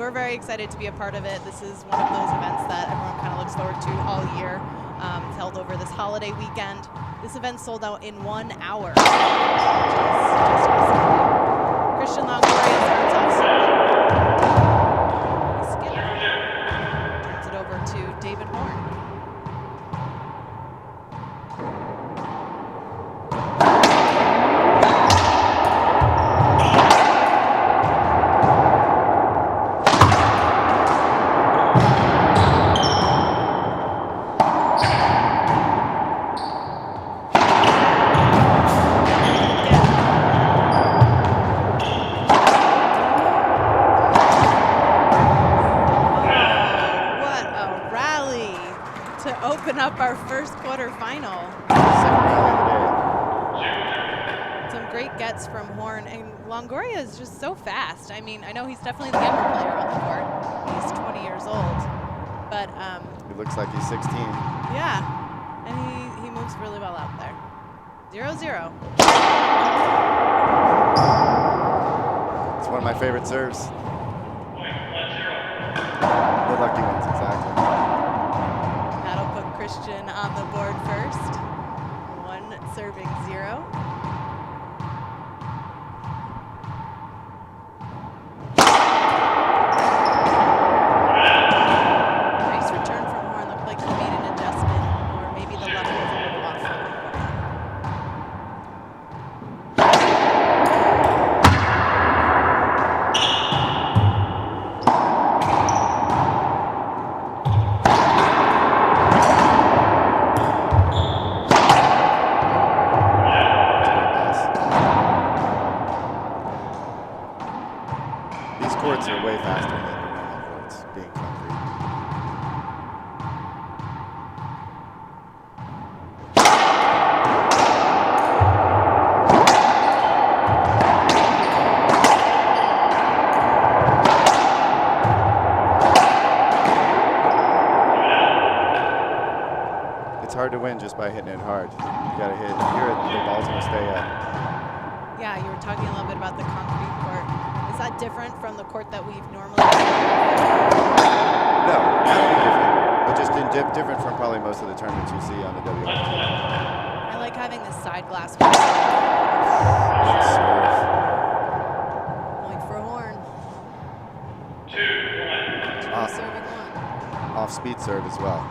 we're very excited to be a part of it. This is one of those events that everyone kind of looks forward to all year. It's held over this holiday weekend. This event sold out in 1 hour. Christian Longoria starts off skip. Turns it over to David Horn. Up our first quarterfinal. Some great gets from Horn, and Longoria is just so fast. I mean, I know he's definitely the younger player on the court. He's 20 years old, but he looks like he's 16. Yeah, and he moves really well out there. 0-0. It's one of my favorite serves. Good luck, he wins, exactly. Christian on the board first. 1 serving 0. Nice return from Horn. Looked like he made an adjustment, or maybe the level was a little off from courts are way faster than the normal courts, being concrete. It's hard to win just by hitting it hard. You gotta hit here, the ball's gonna stay up. Yeah, you were talking a little bit about the concrete court. Is that different from the court that we've normally No, not any different, but just different from probably most of the tournaments you see on the WRT. I like having this side glass. Point for Horn. 2-1. Serving 1. Off speed serve as well.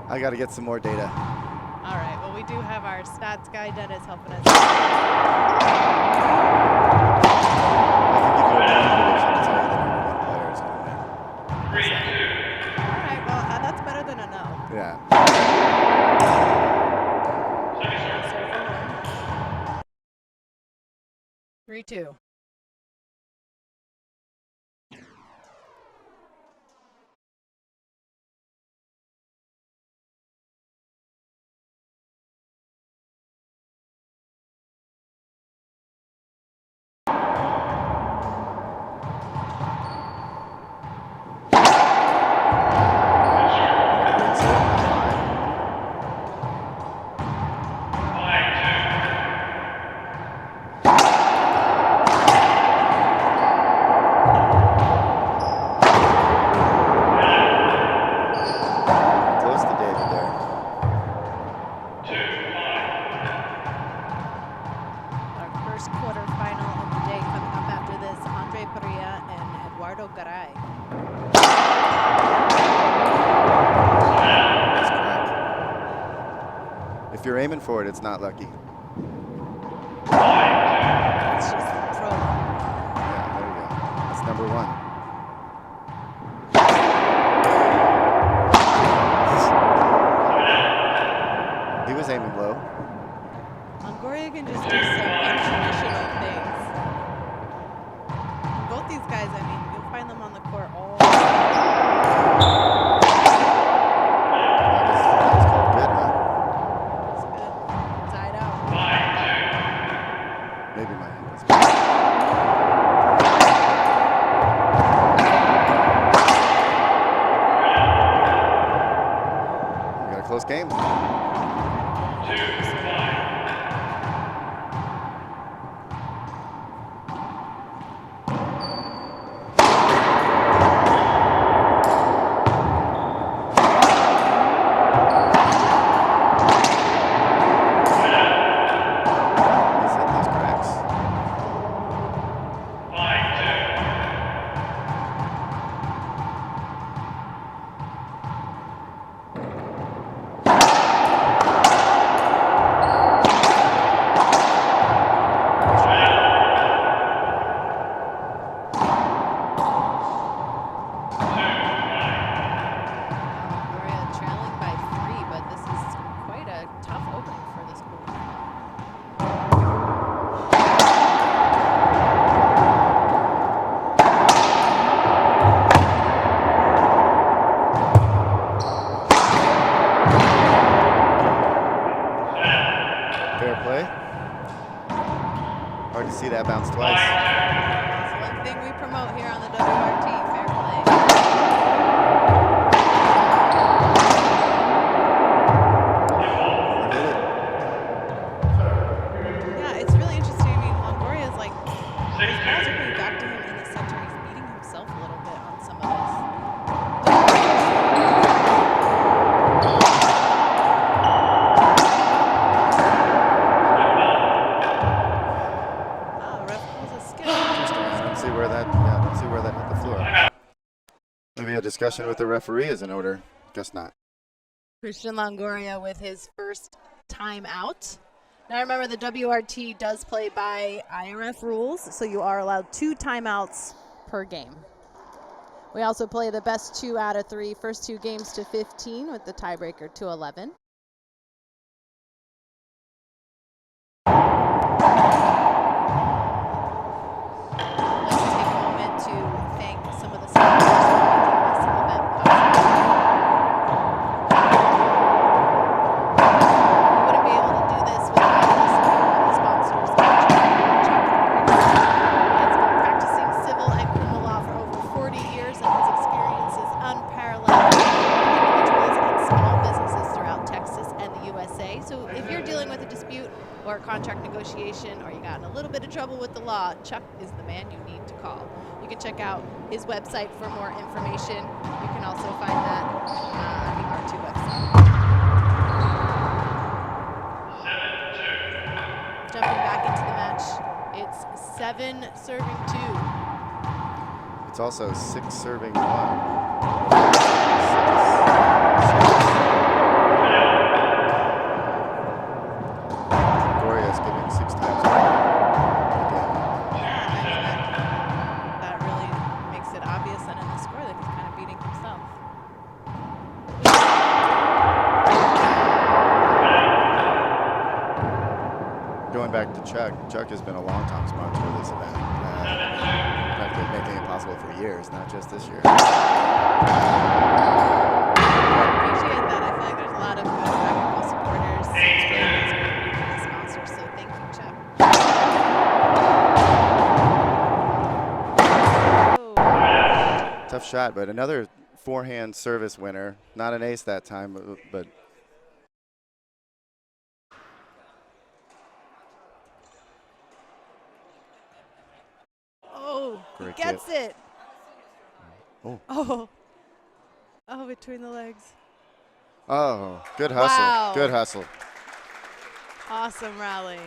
I got to get some more data. All right. Well, we do have our stats guy, Dennis, helping us. I can give you a winning prediction and tell you the number 1 player is going to win. 3-2. All right. Well, that's better than a no. Yeah. 3-2. first quarterfinal of the day coming up after this. Andre Perea and Eduardo Garay. That's correct. If you're aiming for it, it's not lucky. It's just pro. Yeah, there you go. That's number 1. He was aiming low. Longoria can just do some untraditional things. And both these guys, I mean, you'll find them on the court all the time. That's called good, huh? It's good. Side out. Maybe my hand was We got a close game. Hard to see that bounce twice. That's one thing we promote here on the WRT, fair play. Yeah, it's really interesting. I mean, Longoria is like, his balls are coming back to him in the center. He's beating himself a little bit on some of this. Maybe a discussion with the referee is in order. Guess not. Christian Longoria with his first timeout. Now remember, the WRT does play by IRF rules, so you are allowed 2 timeouts per game. We also play the best 2 out of 3, first 2 games to 15 with the tiebreaker to 11. Or you got in a little bit of trouble with the law, Chuck is the man you need to call. You can check out his website for more information. You can also find that on the R2 website. 7-2. Jumping back into the match, it's 7 serving 2. It's also 6 serving 1. Chuck has been a long-time sponsor of this event. In fact, they've been making it possible for years, not just this year. I appreciate that. I feel like there's a lot of good technical supporters. It's great for the sponsors, so thank you, Chuck. Oh. Tough shot, but another forehand service winner. Not an ace that time, but he gets it. Oh. Oh. Oh, between the legs. Oh, good hustle. Wow. Good hustle. Awesome rally.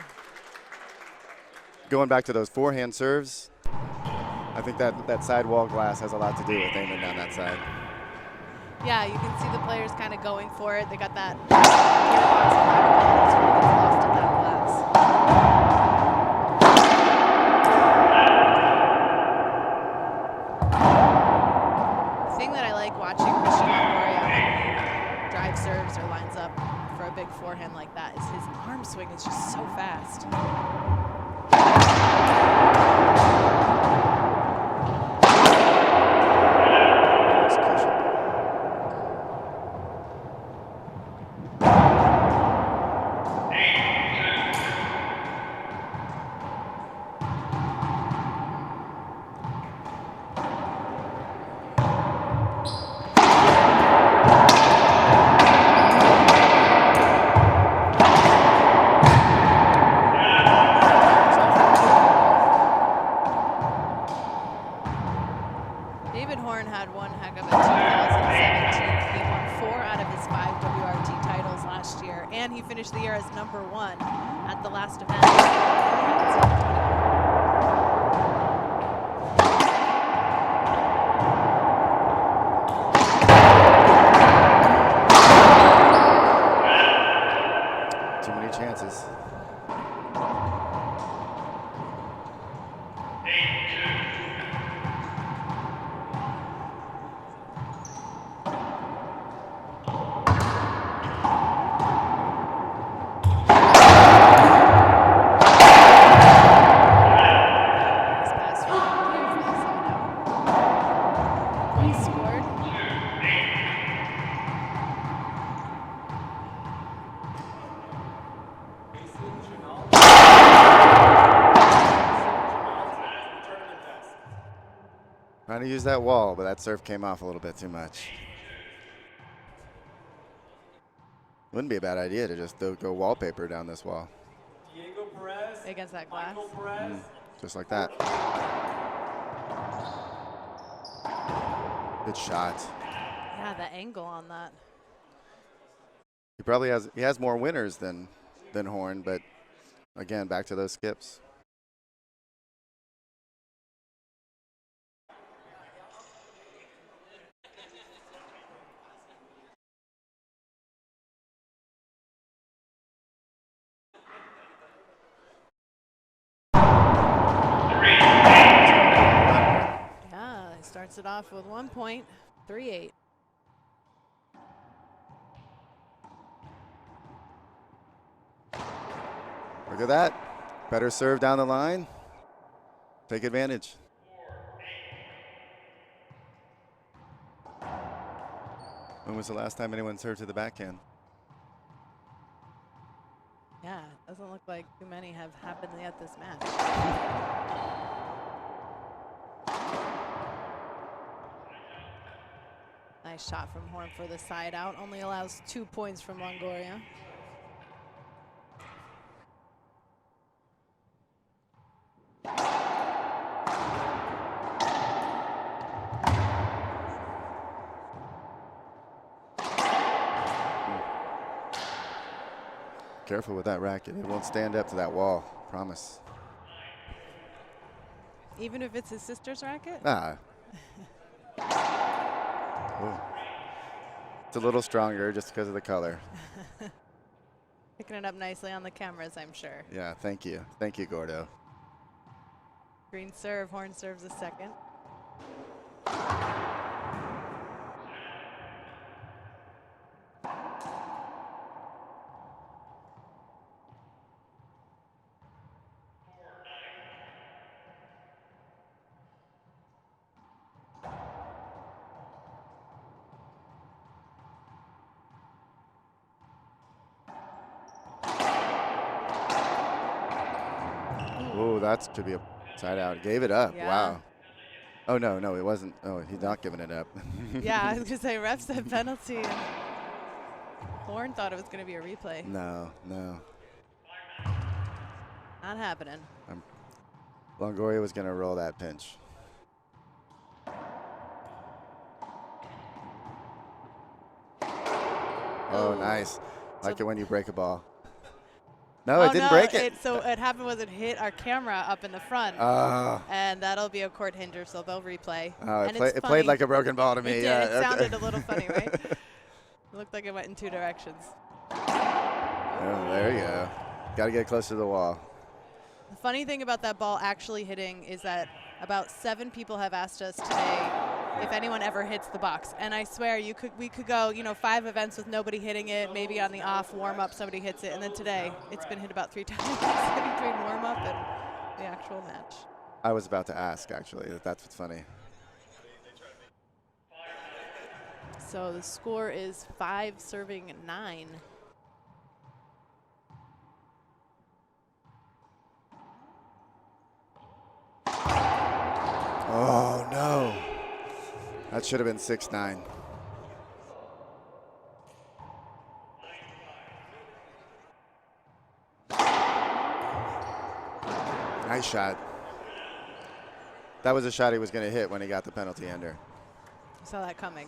going back to those forehand serves, I think that sidewall glass has a lot to do with aiming down that side. Yeah, you can see the players kind of going for it. They got that gearbox in that ball that sort of gets lost in that glass. The thing that I like watching Christian Longoria when he drive serves or lines up for a big forehand like that is his arm swing is just so fast. Had one heck of a 2017. He won 4 out of his 5 WRT titles last year, and he finished the year as #1 at the last event. Too many chances. Trying to use that wall, but that serve came off a little bit too much. Wouldn't be a bad idea to just go wallpaper down this wall. Diego Perez against that glass. Just like that. Good shot. Yeah, the angle on that. He has more winners than Horn, but again, back to those skips. Yeah, he starts it off with 1 point, 3-8. Look at that. Better serve down the line. Take advantage. When was the last time anyone served to the backhand? Yeah, it doesn't look like too many have happened yet this match. Nice shot from Horn for the side out. Only allows 2 points from Longoria. Careful with that racket. It won't stand up to that wall. Promise. Even if it's his sister's racket? Ah. It's a little stronger just because of the color. Picking it up nicely on the cameras, I'm sure. Yeah, thank you. Thank you, Gordo. Green serve, Horn serves a second. Oh, that's to be a side out. Gave it up. Yeah. Wow. Oh, no, it wasn't. Oh, he's not giving it up. Yeah, I was going to say ref said penalty. And Horn thought it was going to be a replay. No. Not happening. Longoria was going to roll that pinch. Oh, nice. Like it when you break a ball. No, it didn't break it. So it happened was it hit our camera up in the front. Oh. And that'll be a court hinder, so they'll replay. Oh, and it played like a broken ball to me. It did. Yeah, It okay. sounded a little funny, right? It looked like it went in 2 directions. Oh, there you go. Got to get close to the wall. The funny thing about that ball actually hitting is that about 7 people have asked us today if anyone ever hits the box. And I swear we could go, 5 events with nobody hitting it, maybe on the off warm-up somebody hits it, and then today it's been hit about 3 times between warm-up and the actual match. I was about to ask, actually. That's what's funny. So the score is 5 serving 9. Oh, no. That should have been 6-9. Nice shot. That was a shot he was going to hit when he got the penalty ender. Saw that coming.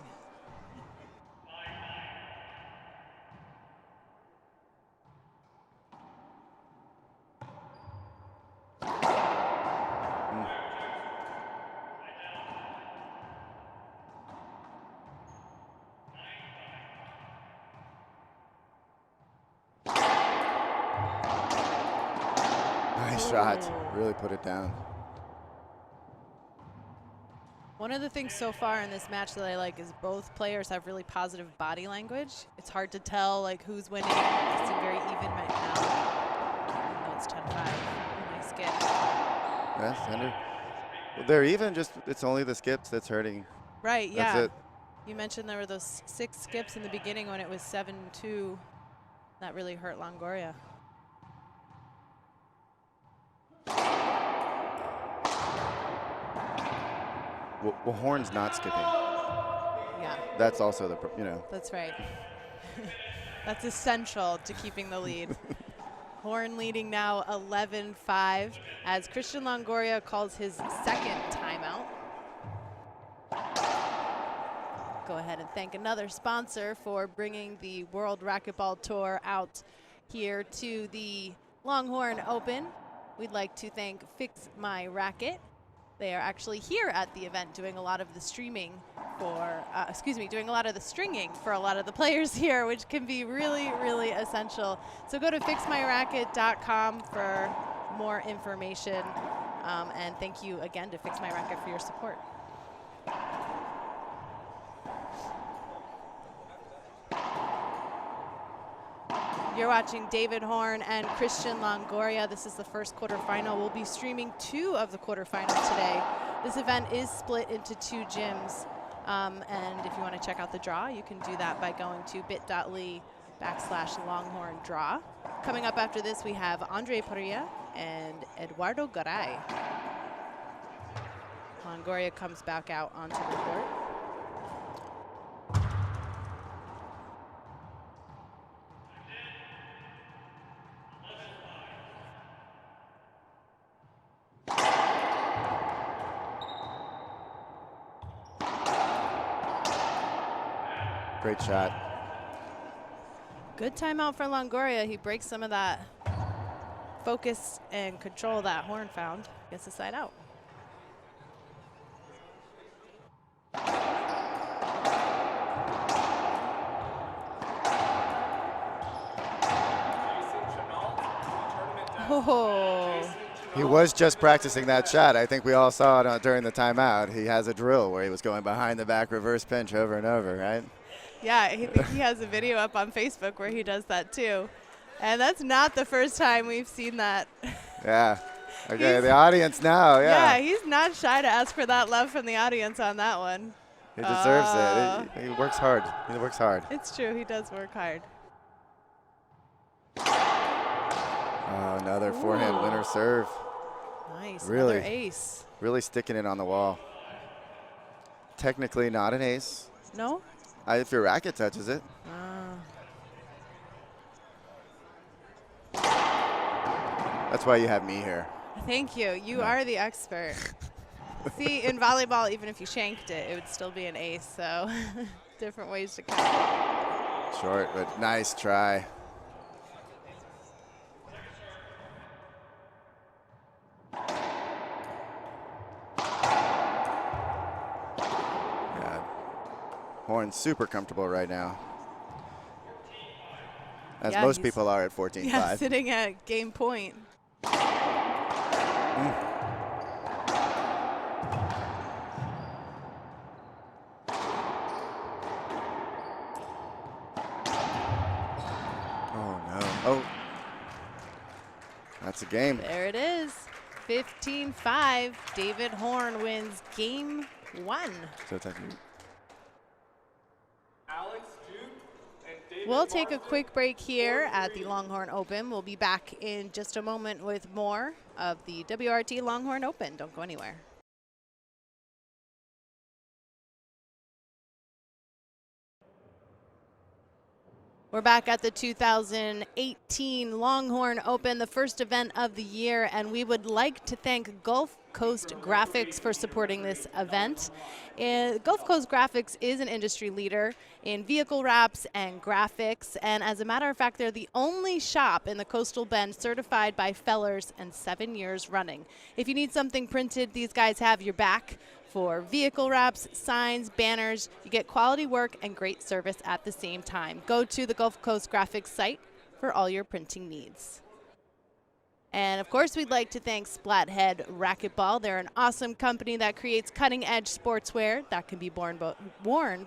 Nice shot. Really put it down. One of the things so far in this match that I like is both players have really positive body language. It's hard to tell who's winning. They seem very even right now. Oh, it's 10-5. Nice skip. Yes, Ender. Well, they're even. It's only the skips that's hurting. Right. Yeah. That's it. You mentioned there were those 6 skips in the beginning when it was 7-2. That really hurt Longoria. Well, Horn's not skipping. Yeah. That's also the, That's right. That's essential to keeping the lead. Horn leading now 11-5 as Christian Longoria calls his 2nd timeout. Go ahead and thank another sponsor for bringing the World Racquetball Tour out here to the Longhorn Open. We'd like to thank Fix My Racket. They are actually here at the event doing a lot of the streaming doing a lot of the stringing for a lot of the players here, which can be really, really essential. So go to fixmyracket.com for more information. And thank you again to Fix My Racket for your support. You're watching David Horn and Christian Longoria. This is the first quarterfinal. We'll be streaming 2 of the quarterfinals today. This event is split into 2 gyms. And if you want to check out the draw, you can do that by going to bit.ly/Longhorn draw. Coming up after this, we have Andre Parilla and Eduardo Garay. Longoria comes back out onto the court. Great shot. Good timeout for Longoria. He breaks some of that focus and control that Horn found. Gets the side out. Oh. He was just practicing that shot. I think we all saw it during the timeout. He has a drill where he was going behind the back reverse pinch over and over, right? Yeah, I think he has a video up on Facebook where he does that too. And that's not the first time we've seen that. Yeah. Okay, the audience now, yeah. Yeah, he's not shy to ask for that love from the audience on that one. He deserves it. He works hard. He works hard. It's true, he does work hard. Oh, another forehand winner serve. Nice, Really, another ace. really sticking it on the wall. Technically not an ace. No? If your racket touches it. That's why you have me here. Thank you. You are the expert. See, in volleyball, even if you shanked it, it would still be an ace. So different ways to count. Short, but nice try. Horn's super comfortable right now, as Yeah, most people are at 14-5. Yeah, sitting at game point. Oh, no. Oh. That's a game. There it is. 15-5. David Horn wins game 1. So technically. Alex Duke and David We'll take a Marshall. quick break here at the Longhorn Open. We'll be back in just a moment with more of the WRT Longhorn Open. Don't go anywhere. We're back at the 2018 Longhorn Open, the first event of the year, and we would like to thank Gulf Coast Graphics for supporting this event. Gulf Coast Graphics is an industry leader in vehicle wraps and graphics, and as a matter of fact, they're the only shop in the Coastal Bend certified by Fellers and 7 years running. If you need something printed, these guys have your back. For vehicle wraps, signs, banners, you get quality work and great service at the same time. Go to the Gulf Coast Graphics site for all your printing needs. And of course, we'd like to thank Splathead Racquetball. They're an awesome company that creates cutting-edge sportswear that can be worn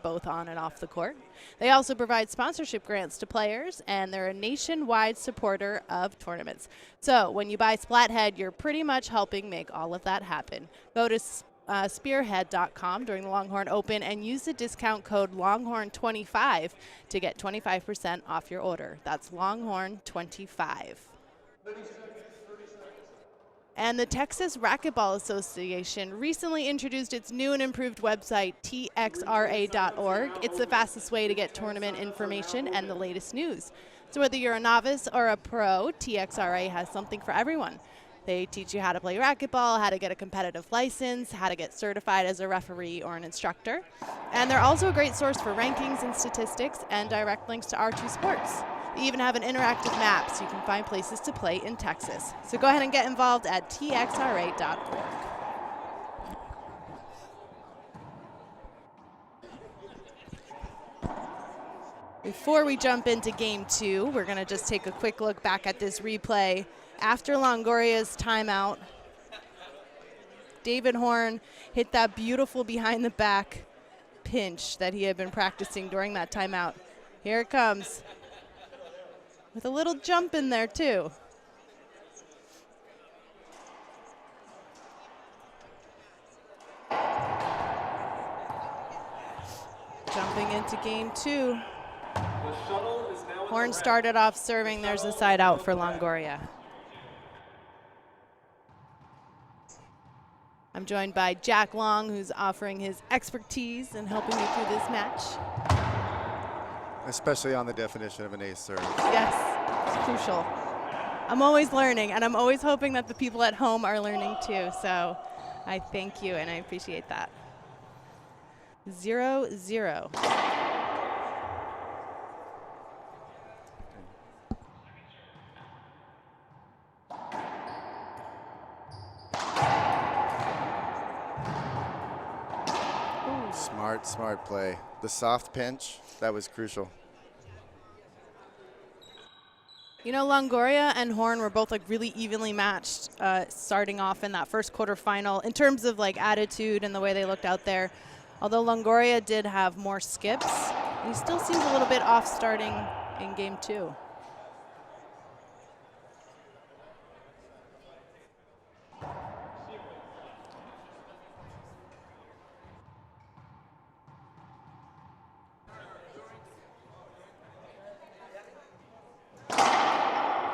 both on and off the court. They also provide sponsorship grants to players, and they're a nationwide supporter of tournaments. So when you buy Splathead, you're pretty much helping make all of that happen. Go to spearhead.com during the Longhorn Open and use the discount code Longhorn25 to get 25% off your order. That's Longhorn25. And the Texas Racquetball Association recently introduced its new and improved website, txra.org. It's the fastest way to get tournament information and the latest news. So whether you're a novice or a pro, TXRA has something for everyone. They teach you how to play racquetball, how to get a competitive license, how to get certified as a referee or an instructor. And they're also a great source for rankings and statistics and direct links to R2 Sports. They even have an interactive map so you can find places to play in Texas. So go ahead and get involved at txra.org. Before we jump into game 2, we're going to just take a quick look back at this replay. After Longoria's timeout, David Horn hit that beautiful behind the back pinch that he had been practicing during that timeout. Here it comes. With a little jump in there too. Jumping into game 2. Horn started off serving. There's a side out for Longoria. I'm joined by Jack Long, who's offering his expertise and helping me through this match. Especially on the definition of an ace serve. Yes, it's crucial. I'm always learning, and I'm always hoping that the people at home are learning too. So I thank you, and I appreciate that. 0-0. Smart play. The soft pinch, that was crucial. You know, Longoria and Horn were both like really evenly matched starting off in that first quarterfinal in terms of like attitude and the way they looked out there. Although Longoria did have more skips, he still seems a little bit off starting in game 2.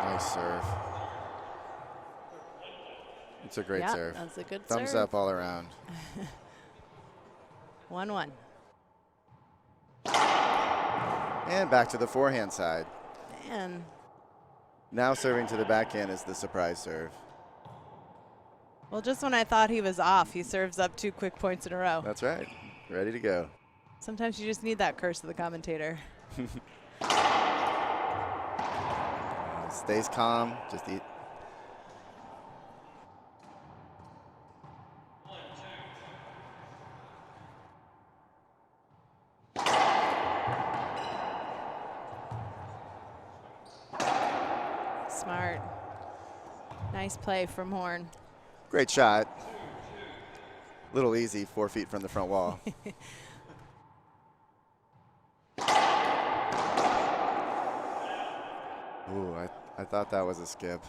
Nice serve. It's a great serve. That's a good Thumbs serve. up all around. 1-1. And back to the forehand side. Man. Now serving to the backhand is the surprise serve. Well, just when I thought he was off, he serves up 2 quick points in a row. That's right. Ready to go. Sometimes you just need that curse of the commentator. Stays calm. Just eat. Nice play from Horn. Great shot. Little easy, 4 feet from the front wall. Ooh, I thought that was a skip.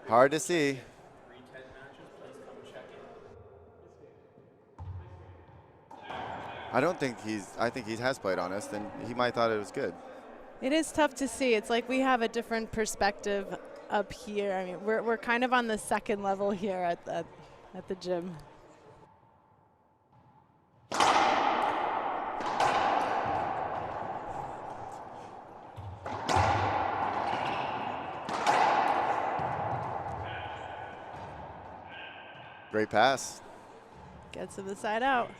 Hard to see. I think he has played honest, and he might thought it was good. It is tough to see. It's like we have a different perspective up here. I mean, we're kind of on the second level here at the gym. Great pass. Gets to the side out.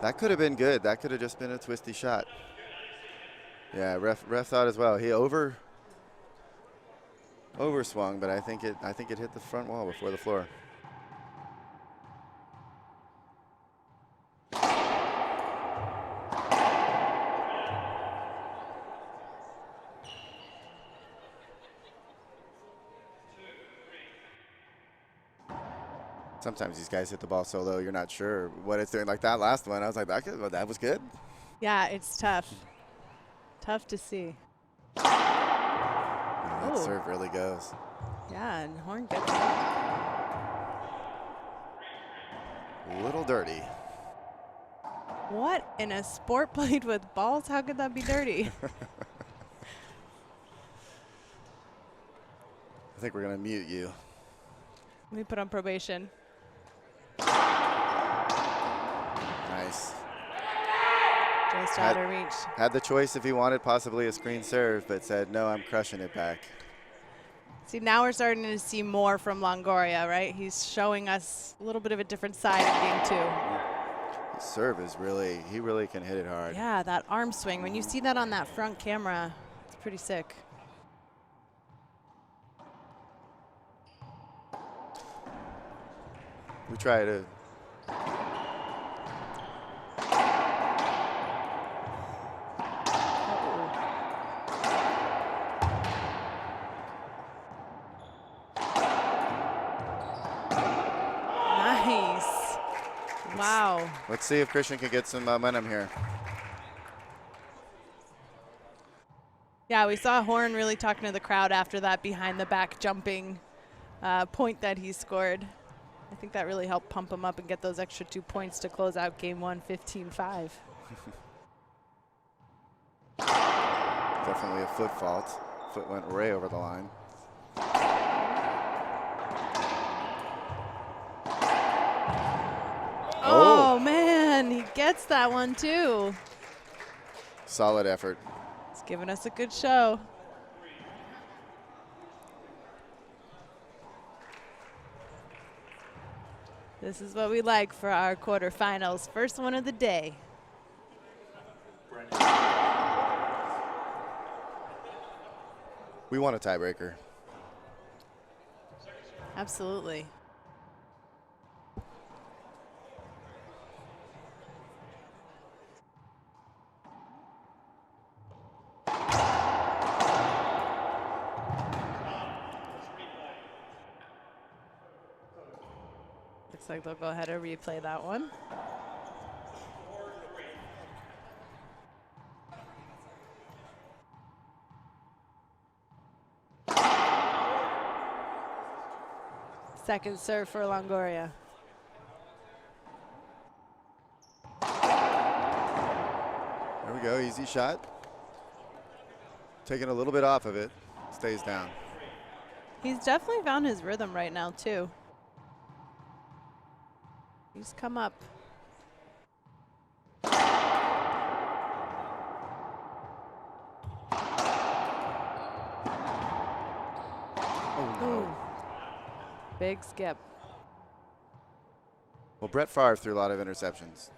That could have been good. That could have just been a twisty shot. Yeah, ref thought as well. He overswung, but I think it hit the front wall before the floor. Sometimes these guys hit the ball so low, you're not sure what it's doing. Like that last one, I was like, that was good. Yeah, it's tough. Tough to see. Yeah, that serve really goes. Yeah, and Horn gets it. A little dirty. What in a sport played with balls? How could that be dirty? I think we're going to mute you. Let me put on probation. Nice. Just out of reach. Had the choice if he wanted possibly a screen serve, but said, no, I'm crushing it back. See, now we're starting to see more from Longoria, right? He's showing us a little bit of a different side of game 2. His serve is really, he really can hit it hard. Yeah, that arm swing. When you see that on that front camera, it's pretty sick. We try to. Nice. Wow. Let's see if Christian can get some momentum here. Yeah, we saw Horn really talking to the crowd after that behind the back jumping point that he scored. I think that really helped pump him up and get those extra 2 points to close out game 1, 15-5. Definitely a foot fault. Foot went way over the line. Oh, man, he gets that one too. Solid effort. He's giving us a good show. This is what we like for our quarterfinals. First one of the day. We want a tiebreaker. Absolutely. Looks like they'll go ahead and replay that one. Second serve for Longoria. There we go, easy shot. Taking a little bit off of it, stays down. He's definitely found his rhythm right now too. He's come up. Oh, no. Big skip. Well, Brett Favre threw a lot of interceptions.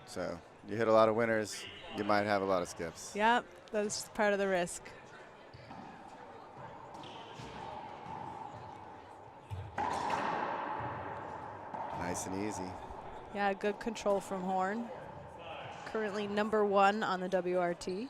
So you hit a lot of winners, you might have a lot of skips. Yep, that's part of the risk. Nice and easy. Yeah, good control from Horn. currently #1 on the WRT.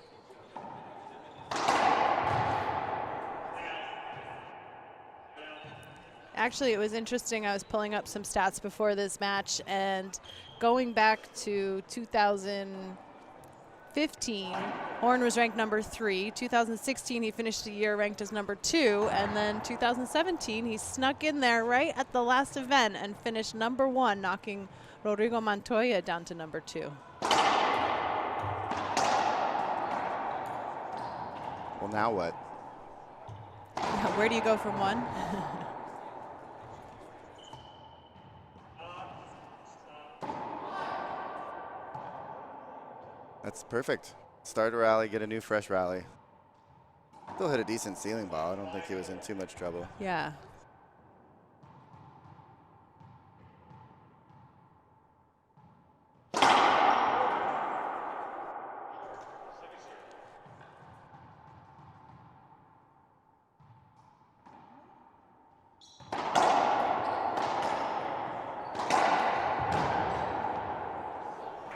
Actually, it was interesting. I was pulling up some stats before this match, and going back to 2015, Horn was ranked #3. 2016, he finished the year ranked as #2, and then 2017, he snuck in there right at the last event and finished #1, knocking Rodrigo Montoya down to #2. Well, now what? Where do you go from 1? That's perfect. Start a rally, get a new fresh rally. Still hit a decent ceiling ball. I don't think he was in too much trouble. Yeah.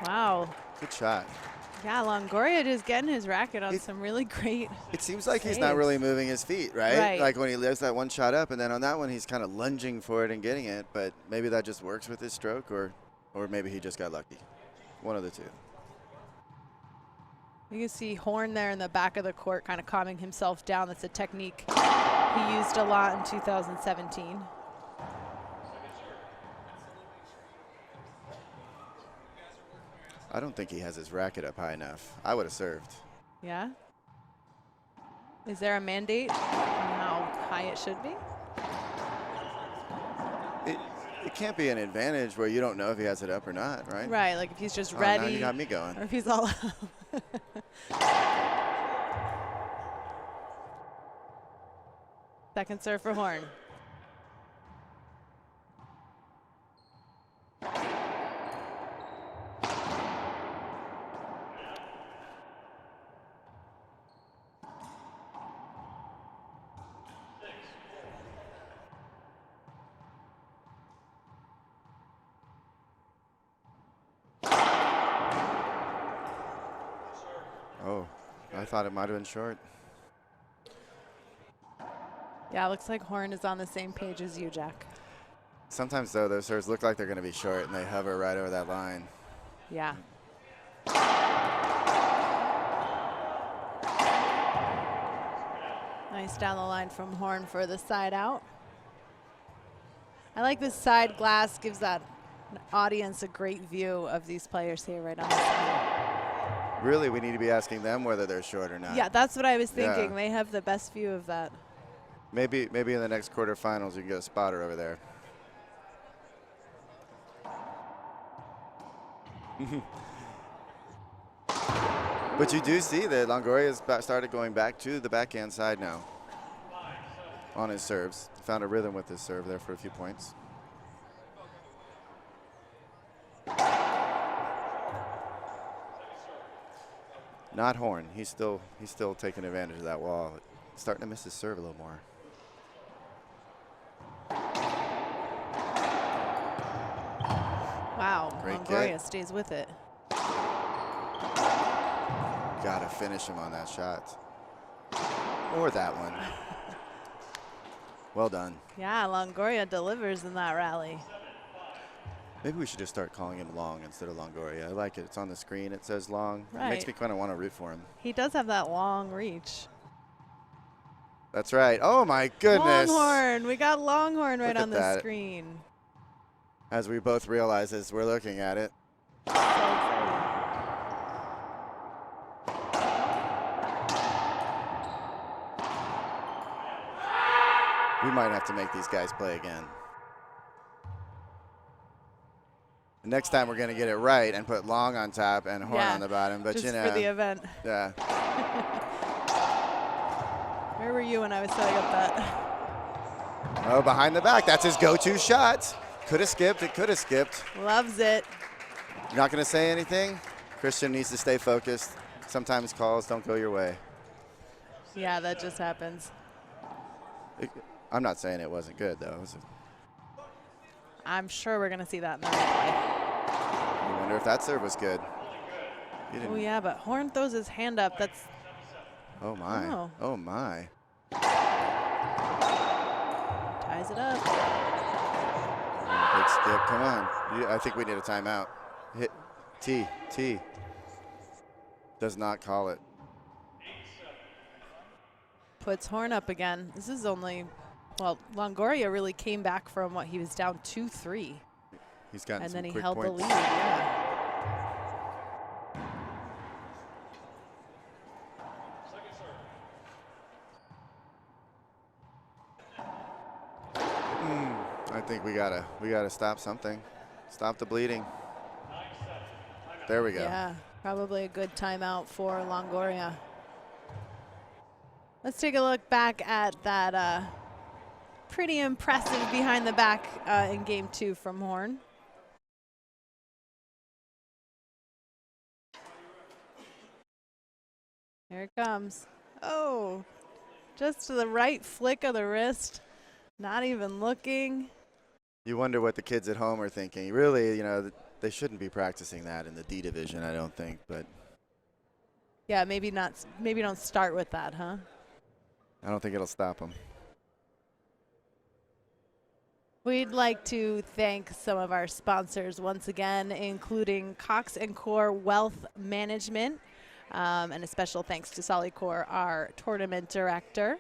Wow. Good shot. Yeah, Longoria just getting his racket on some really great. It seems like he's not really moving his feet, right? Right. Like when he lifts that one shot up, and then on that one he's kind of lunging for it and getting it. But maybe that just works with his stroke, or maybe he just got lucky. One of the two. You can see Horn there in the back of the court kind of calming himself down. That's a technique he used a lot in 2017. I don't think he has his racket up high enough. I would have served. Yeah? Is there a mandate on how high it should be? It can't be an advantage where you don't know if he has it up or not, right? Right, like if he's just Now ready. you got me going. Or if he's all Second serve for Horn. Oh, I thought it might have been short. Yeah, looks like Horn is on the same page as you, Jack. Sometimes, though, those serves look like they're going to be short, and they hover right over that line. Yeah. Nice down the line from Horn for the side out. I like this side glass, gives that audience a great view of these players here right on the side. Really, we need to be asking them whether they're short or not. Yeah, that's what I was thinking. Yeah. They have the best view of that. Maybe in the next quarterfinals you can get a spotter over there. But you do see that Longoria has started going back to the backhand side now on his serves. Found a rhythm with his serve there for a few points. Not Horn. He's still taking advantage of that wall. Starting to miss his serve a little more. Wow, Great Longoria get. stays with it. Gotta finish him on that shot. Or that one. Well done. Yeah, Longoria delivers in that rally. Maybe we should just start calling him Long instead of Longoria. I like it. It's on the screen. It says Long. Right. It makes me kind of want to root for him. He does have that long reach. That's right. Oh, my goodness. Longhorn. We got Longhorn right Look at on the that. screen. As we both realize as we're looking at it. So exciting. We might have to make these guys play again. Next time we're going to get it right and put Long on top and Horn Yeah, on the bottom. But just you know, for the event. yeah. Where were you when I was setting up that? Oh, behind the back. That's his go-to shot. Could have skipped. It could have skipped. Loves it. You're not going to say anything? Christian needs to stay focused. Sometimes calls don't go your way. Yeah, that just happens. I'm not saying it wasn't good, though. I'm sure we're going to see that in the replay. I wonder if that serve was good. Oh, yeah, but Horn throws his hand up. That's. Oh, my. Oh. Oh, my. Ties it up. Big skip. Come on. I think we need a timeout. Hit T. Does not call it. Puts Horn up again. This is only, well, Longoria really came back from what he was down 2-3. He's gotten and some then he quick held points. the lead. Yeah. I think we gotta stop something. Stop the bleeding. There we go. Yeah, probably a good timeout for Longoria. Let's take a look back at that pretty impressive behind the back in game 2 from Horn. Here it comes. Oh, just to the right flick of the wrist. Not even looking. You wonder what the kids at home are thinking. Really, you know, they shouldn't be practicing that in the D division, I don't think, but. Yeah, maybe not. Maybe don't start with that, huh? I don't think it'll stop them. We'd like to thank some of our sponsors once again, including Cox & Core Wealth Management, and a special thanks to Sollycore, our tournament director.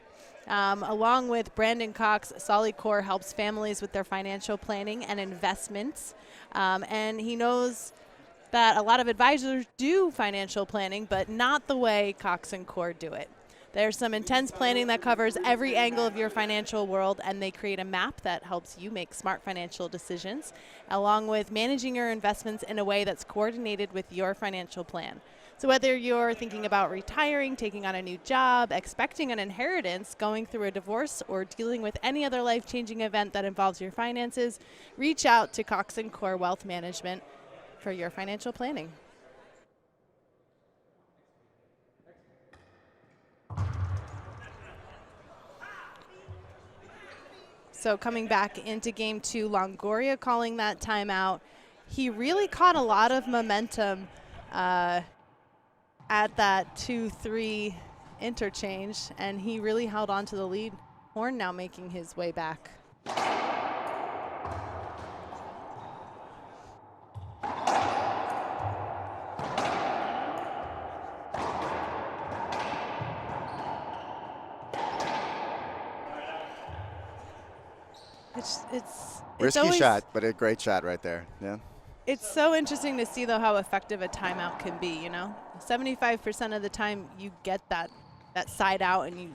Along with Brandon Cox, Sollycore helps families with their financial planning and investments, and he knows that a lot of advisors do financial planning, but not the way Cox & Core do it. There's some intense planning that covers every angle of your financial world, and they create a map that helps you make smart financial decisions, along with managing your investments in a way that's coordinated with your financial plan. So whether you're thinking about retiring, taking on a new job, expecting an inheritance, going through a divorce, or dealing with any other life-changing event that involves your finances, reach out to Cox & Core Wealth Management for your financial planning. So coming back into game 2, Longoria calling that timeout. He really caught a lot of momentum at that 2-3 interchange, and he really held on to the lead. Horn now making his way back. It's Risky shot, but a great shot right there. Yeah. It's so interesting to see, though, how effective a timeout can be, you know? 75% of the time you get that side out and you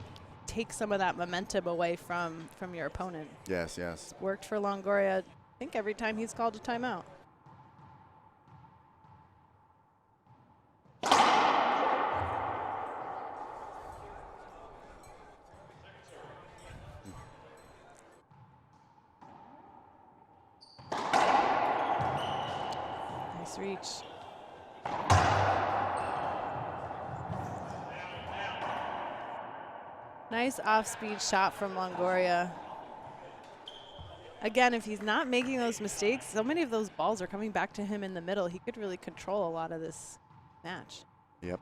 take some of that momentum away from your opponent. Yes. It's worked for Longoria, I think, every time he's called a timeout. Nice reach. Nice off-speed shot from Longoria. Again, if he's not making those mistakes, so many of those balls are coming back to him in the middle. He could really control a lot of this match. Yep.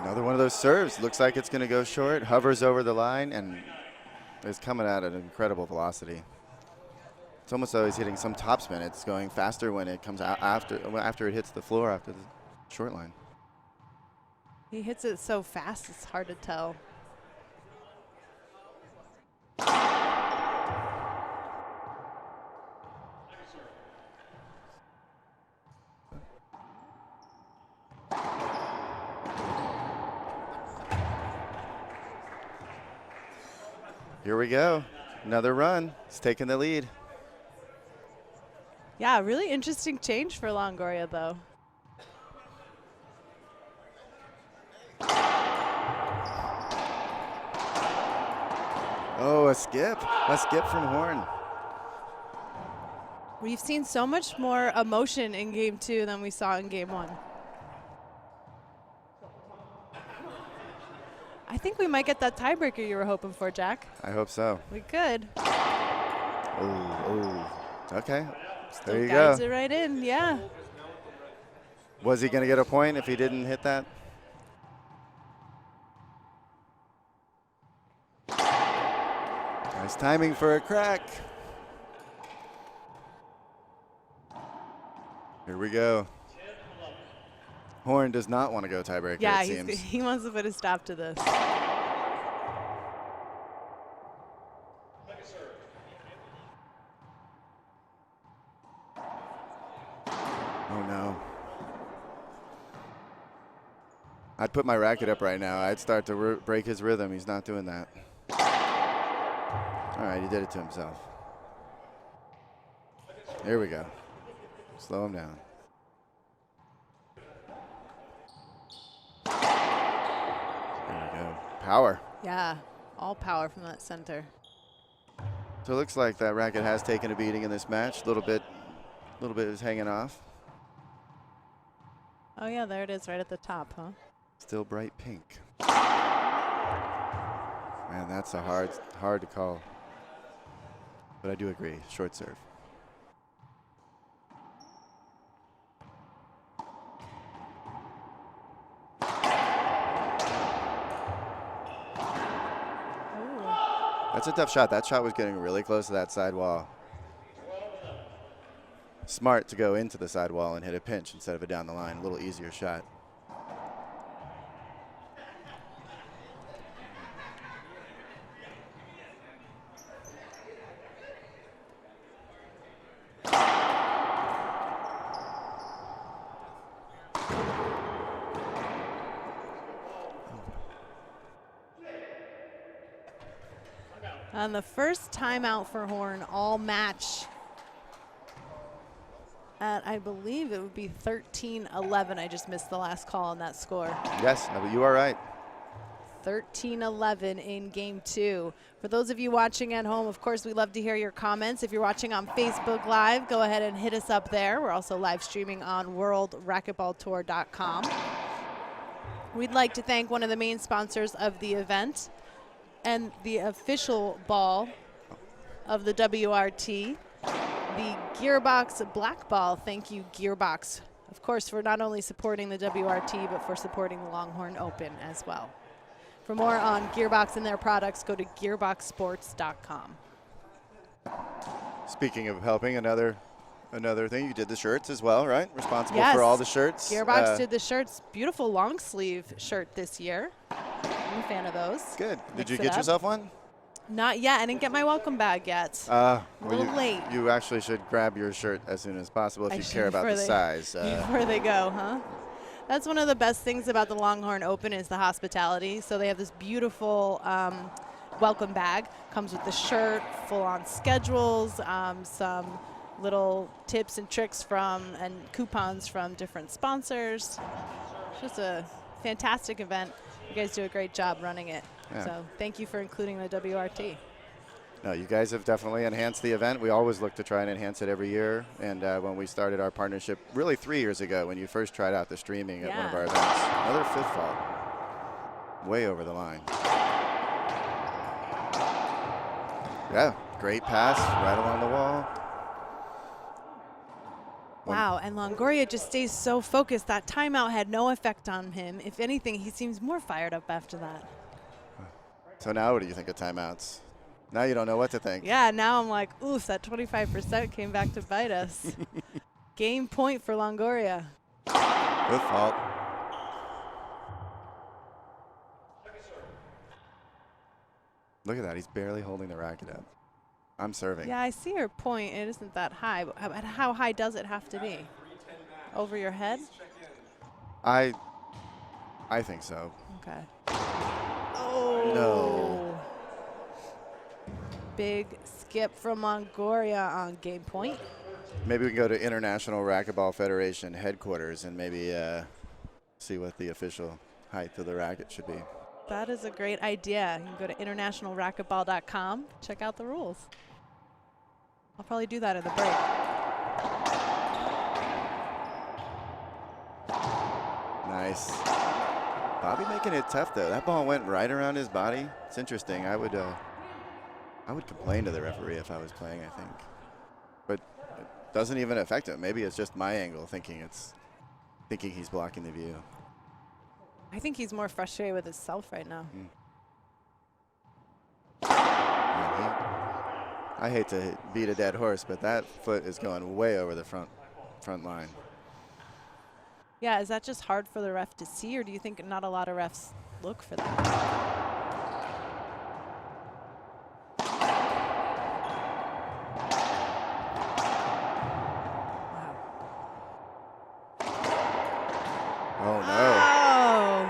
Another one of those serves. Looks like it's going to go short. Hovers over the line and is coming at an incredible velocity. It's almost though he's hitting some topspin. It's going faster when it comes out after it hits the floor after the short line. He hits it so fast, it's hard to tell. Here we go. Another run. He's taking the lead. Yeah, really interesting change for Longoria, though. Oh, a skip from Horn. We've seen so much more emotion in game 2 than we saw in game 1. I think we might get that tiebreaker you were hoping for, Jack. I hope so. We could. Oh, okay. There you guides go. it right in, yeah. Was he going to get a point if he didn't hit that? Nice timing for a crack. Here we go. Horn does not want to go tiebreaker, Yeah, it seems. he wants to put a stop to this. Oh, no. I'd put my racket up right now. I'd start to break his rhythm. He's not doing that. All right, he did it to himself. Here we go. Slow him down. There we go. Power. Yeah, all power from that center. So it looks like that racket has taken a beating in this match. A little bit is hanging off. Oh yeah, there it is right at the top, huh? Still bright pink. Man, that's a hard to call. But I do agree, short serve. That's a tough shot. That shot was getting really close to that side wall. Smart to go into the side wall and hit a pinch instead of a down the line. A little easier shot. On the first timeout for Horn, all match at, I believe it would be 13-11. I just missed the last call on that score. Yes, you are right. 13-11 in game 2. For those of you watching at home, of course, we love to hear your comments. If you're watching on Facebook Live, go ahead and hit us up there. We're also live streaming on worldracketballtour.com. We'd like to thank one of the main sponsors of the event and the official ball of the WRT, the Gearbox Black Ball. Thank you, Gearbox, of course, for not only supporting the WRT, but for supporting the Longhorn Open as well. For more on Gearbox and their products, go to gearboxsports.com. Speaking of helping, another thing, you did the shirts as well, right? Responsible Yes. for all the shirts. Gearbox did the shirts. Beautiful long sleeve shirt this year. I'm a fan of those. Good. Did Mix you it get up. yourself one? Not yet. I didn't get my welcome bag yet. A little late. You actually should grab your shirt as soon as possible if I you should care about before the they- size. Before they go, huh? That's one of the best things about the Longhorn Open is the hospitality. So they have this beautiful welcome bag. Comes with the shirt, full-on schedules, some little tips and tricks from and coupons from different sponsors. It's just a fantastic event. You guys do a great job running it. Yeah. So thank you for including the WRT. No, you guys have definitely enhanced the event. We always look to try and enhance it every year. And when we started our partnership, really 3 years ago, when you first tried out the streaming at one of Yeah. our events, another fifth fault, way over the line. Yeah, great pass, right along the wall. Wow, and Longoria just stays so focused. That timeout had no effect on him. If anything, he seems more fired up after that. So now what do you think of timeouts? Now you don't know what to think. Yeah, now I'm like, oof, that 25% came back to bite us. Game point for Longoria. Good fault. Look at that, he's barely holding the racket up. I'm serving. Yeah, I see your point. It isn't that high, but how high does it have to be? Over your head? I think so. Okay. Oh. No. Big skip from Longoria on game point. Maybe we can go to International Racquetball Federation headquarters and maybe see what the official height of the racket should be. That is a great idea. You can go to internationalracquetball.com, check out the rules. I'll probably do that in the break. Nice. Bobby making it tough though. That ball went right around his body. It's interesting. I would complain to the referee if I was playing, I think. But doesn't even affect him. Maybe it's just my angle thinking he's blocking the view. I think he's more frustrated with himself right now. I hate to beat a dead horse, but that foot is going way over the front line. Yeah, is that just hard for the ref to see, or do you think not a lot of refs look for that? Oh, no. Oh,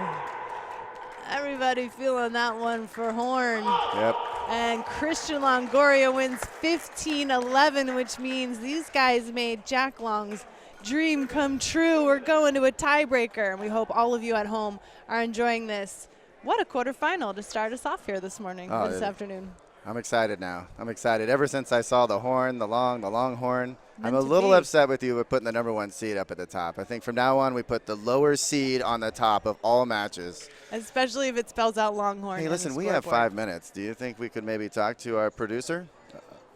everybody feeling that one for Horn. Yep. And Christian Longoria wins 15-11, which means these guys made Jack Long's dream come true. We're going to a tiebreaker, and we hope all of you at home are enjoying this. What a quarterfinal to start us off here this morning, or this afternoon. I'm excited now. I'm excited. Ever since I saw the horn, the Longhorn, I'm a to little be. upset with you with putting the number 1 seed up at the top. I think from now on we put the lower seed on the top of all matches. Especially if it spells out Longhorn. Hey, on listen, the we have scoreboard. 5 minutes. Do you think we could maybe talk to our producer?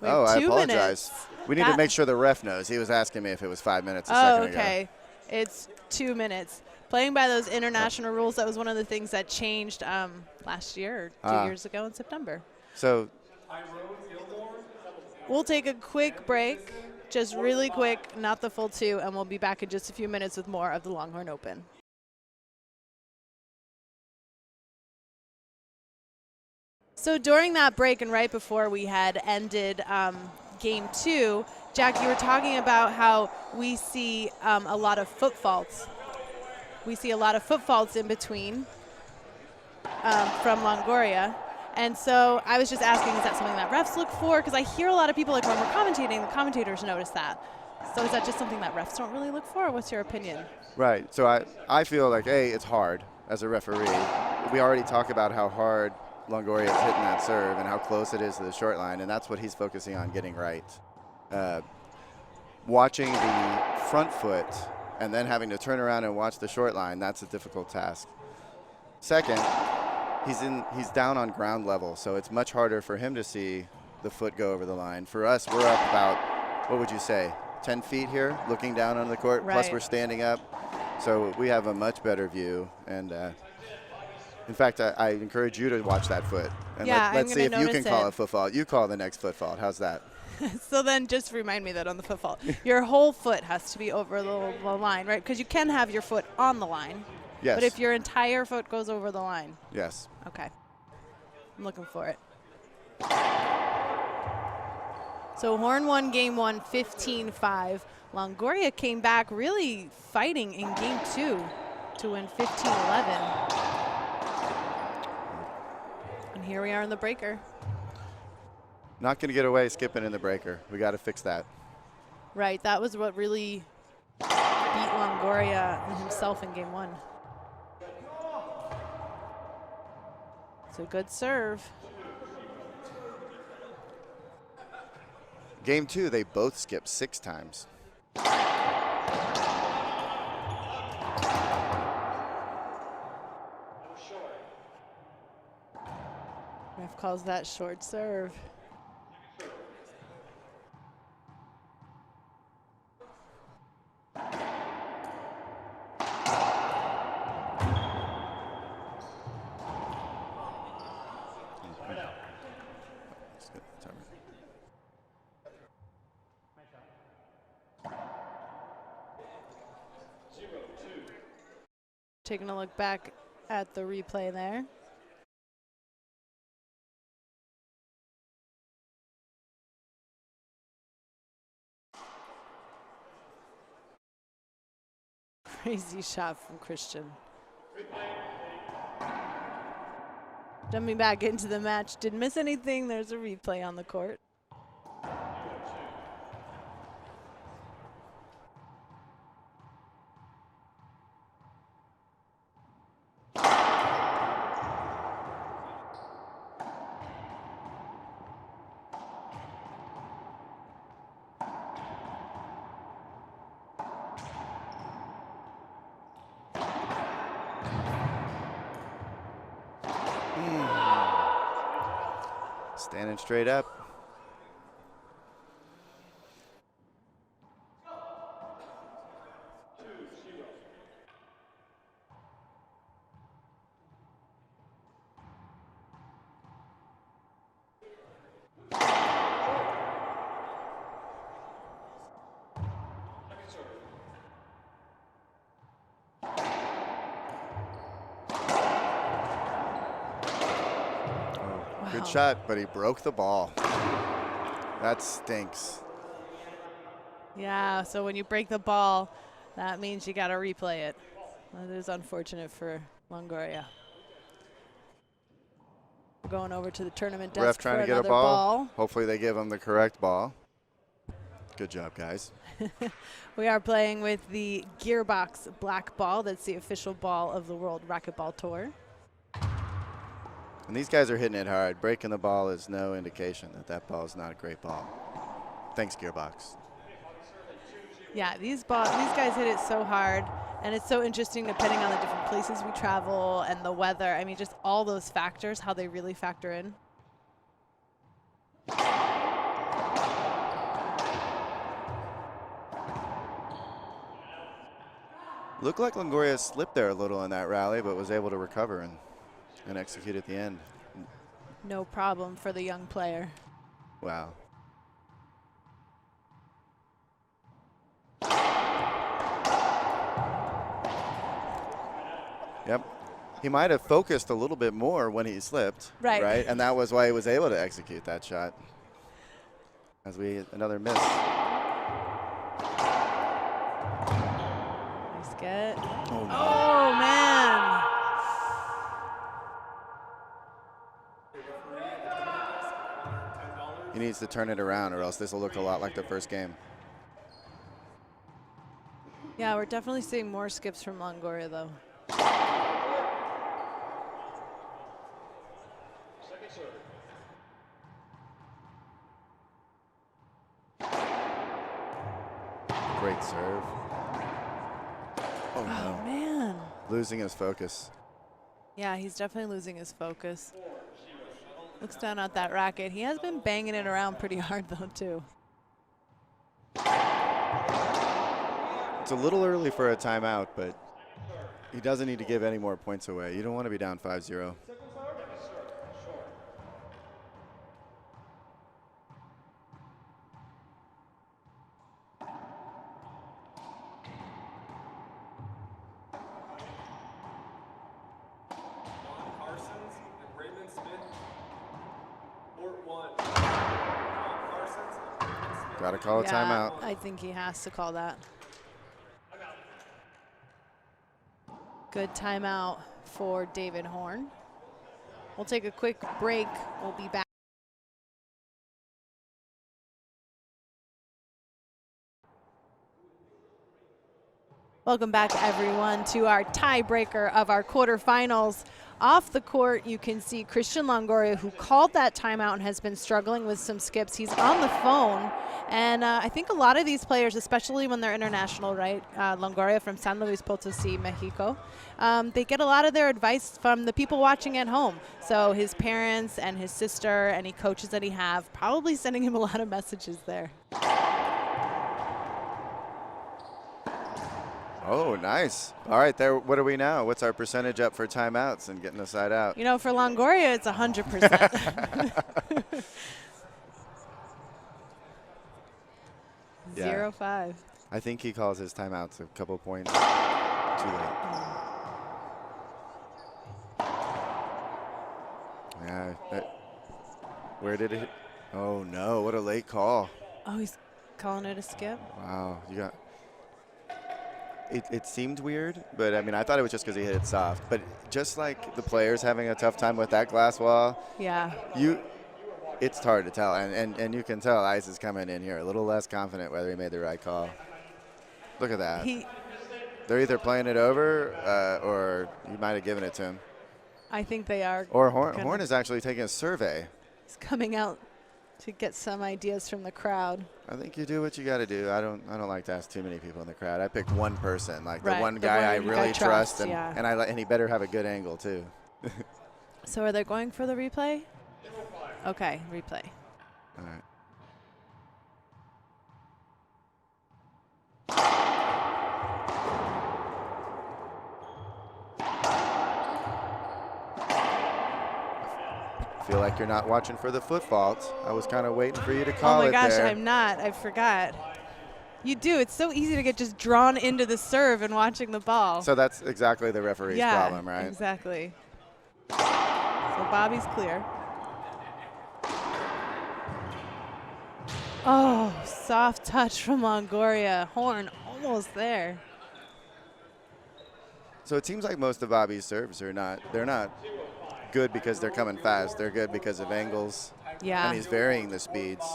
We have I 2 apologize. minutes. We need to make sure the ref knows. He was asking me if it was 5 minutes a Oh, second ago. okay. It's 2 minutes. Playing by those international rules, that was one of the things that changed last year or 2 years ago in September. So we'll take a quick break, just really quick, not the full 2, and we'll be back in just a few minutes with more of the Longhorn Open. So during that break and right before we had ended game 2, Jack, you were talking about how we see a lot of foot faults. We see a lot of foot faults in between from Longoria. And so I was just asking, is that something that refs look for? Because I hear a lot of people, like when we're commentating, the commentators notice that. So is that just something that refs don't really look for, or what's your opinion? Right. So I feel like, it's hard as a referee. We already talked about how hard Longoria is hitting that serve and how close it is to the short line, and that's what he's focusing on getting right. Watching the front foot and then having to turn around and watch the short line, that's a difficult task. Second, he's down on ground level, so it's much harder for him to see the foot go over the line. For us, we're up about, what would you say, 10 feet here, looking down on the court, Right. plus we're standing up. So we have a much better view. And in fact, I encourage you to watch that foot. And Yeah, let's I'm see if gonna you can notice call it. a foot fault. You call the next foot fault. How's that? So then just remind me that on the foot fault, your whole foot has to be over the line, right? Because you can have your foot on the line. Yes. But if your entire foot goes over the line. Yes. Okay. I'm looking for it. So Horn won game 1, 15-5. Longoria came back really fighting in game 2 to win 15-11. And here we are in the breaker. Not going to get away skipping in the breaker. We got to fix that. Right, that was what really beat Longoria and himself in game 1. It's a good serve. Game 2, they both skipped 6 times. Ref calls that short serve. Taking a look back at the replay there. Crazy shot from Christian. Jumping back into the match. Didn't miss anything. There's a replay on the court. Standing straight up. Good shot, but he broke the ball. That stinks. Yeah, so when you break the ball, that means you got to replay it. That is unfortunate for Longoria. We're going over to the tournament desk Ref trying for to get a another ball. Hopefully they give him the correct ball. Good job, guys. We are playing with the Gearbox black ball. That's the official ball of the World Racquetball Tour. And these guys are hitting it hard. Breaking the ball is no indication that that ball is not a great ball. Thanks, Gearbox. Yeah, these guys hit it so hard, and it's so interesting depending on the different places we travel and the weather. I mean, just all those factors, how they really factor in. Looked like Longoria slipped there a little in that rally, but was able to recover and execute at the end. No problem for the young player. Wow. Yep. He might have focused a little bit more when he slipped. Right. And that was why he was able to execute that shot. As we another miss. Nice get. Oh, no. Oh, man. He needs to turn it around or else this will look a lot like the first game. Yeah, we're definitely seeing more skips from Longoria, though. Great serve. Oh, no. Oh, man. Losing his focus. Yeah, he's definitely losing his focus. Looks down at that racket. He has been banging it around pretty hard, though, too. It's a little early for a timeout, but he doesn't need to give any more points away. You don't want to be down 5-0. Got to call a timeout. I think he has to call that. Good timeout for David Horn. We'll take a quick break. We'll be back. Welcome back, everyone, to our tiebreaker of our quarterfinals. Off the court, you can see Christian Longoria, who called that timeout and has been struggling with some skips. He's on the phone, and I think a lot of these players, especially when they're international, right? Longoria from San Luis Potosí, Mexico, they get a lot of their advice from the people watching at home. So his parents and his sister, any coaches that he have, probably sending him a lot of messages there. Oh, nice. All right, there. What are we now? What's our percentage up for timeouts and getting the side out? You know, for Longoria, it's 100%. Yeah. 0-5. I think he calls his timeouts a couple points too late. Yeah. Where did it? Oh, no. What a late call. Oh, he's calling it a skip? Wow. You got. It seemed weird, but I mean, I thought it was just because he hit it soft. But just like the players having a tough time with that glass wall, yeah, it's hard to tell. And you can tell Ice is coming in here a little less confident whether he made the right call. Look at that. They're either playing it over or you might have given it to him. I think they are. Or Horn is actually taking a survey. He's coming out to get some ideas from the crowd. I think you do what you got to do. I don't like to ask too many people in the crowd. I pick one person, like right, the one guy I really trust, and, yeah. and he better have a good angle too. So are they going for the replay? Okay, replay. All right. Feel like you're not watching for the foot fault. I was kind of waiting for you to call it there. Oh my gosh, I'm not. I forgot. You do. It's so easy to get just drawn into the serve and watching the ball. So that's exactly the referee's problem, right? Exactly. So Bobby's clear. Oh, soft touch from Longoria. Horn almost there. So it seems like most of Bobby's serves are they're not good because they're coming fast. They're good because of angles. Yeah. And he's varying the speeds.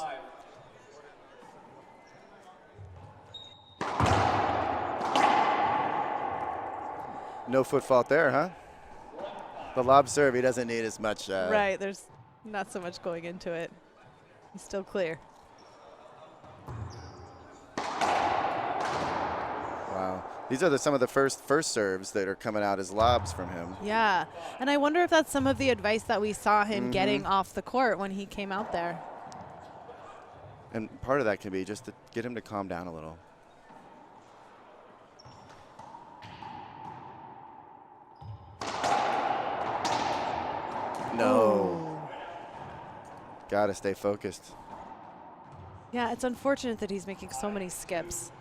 No foot fault there, huh? The lob serve, he doesn't need as much. Right, there's not so much going into it. He's still clear. Wow. These are some of the first serves that are coming out as lobs from him. Yeah, and I wonder if that's some of the advice that we saw him getting off the court when he came out there. And part of that can be just to get him to calm down a little. No. Got to stay focused. Yeah, it's unfortunate that he's making so many skips.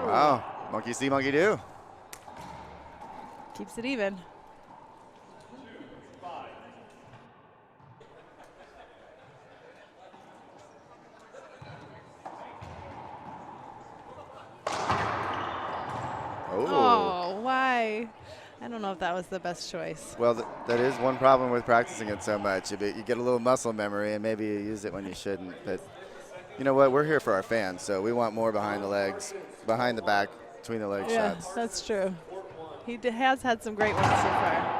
Wow. Monkey see, monkey do. Keeps it even. Oh, why? I don't know if that was the best choice. Well, that is one problem with practicing it so much. You get a little muscle memory, and maybe you use it when you shouldn't. But you know what? We're here for our fans, so we want more behind the legs, behind the back, between the legs shots. Yeah, that's true. He has had some great ones so far.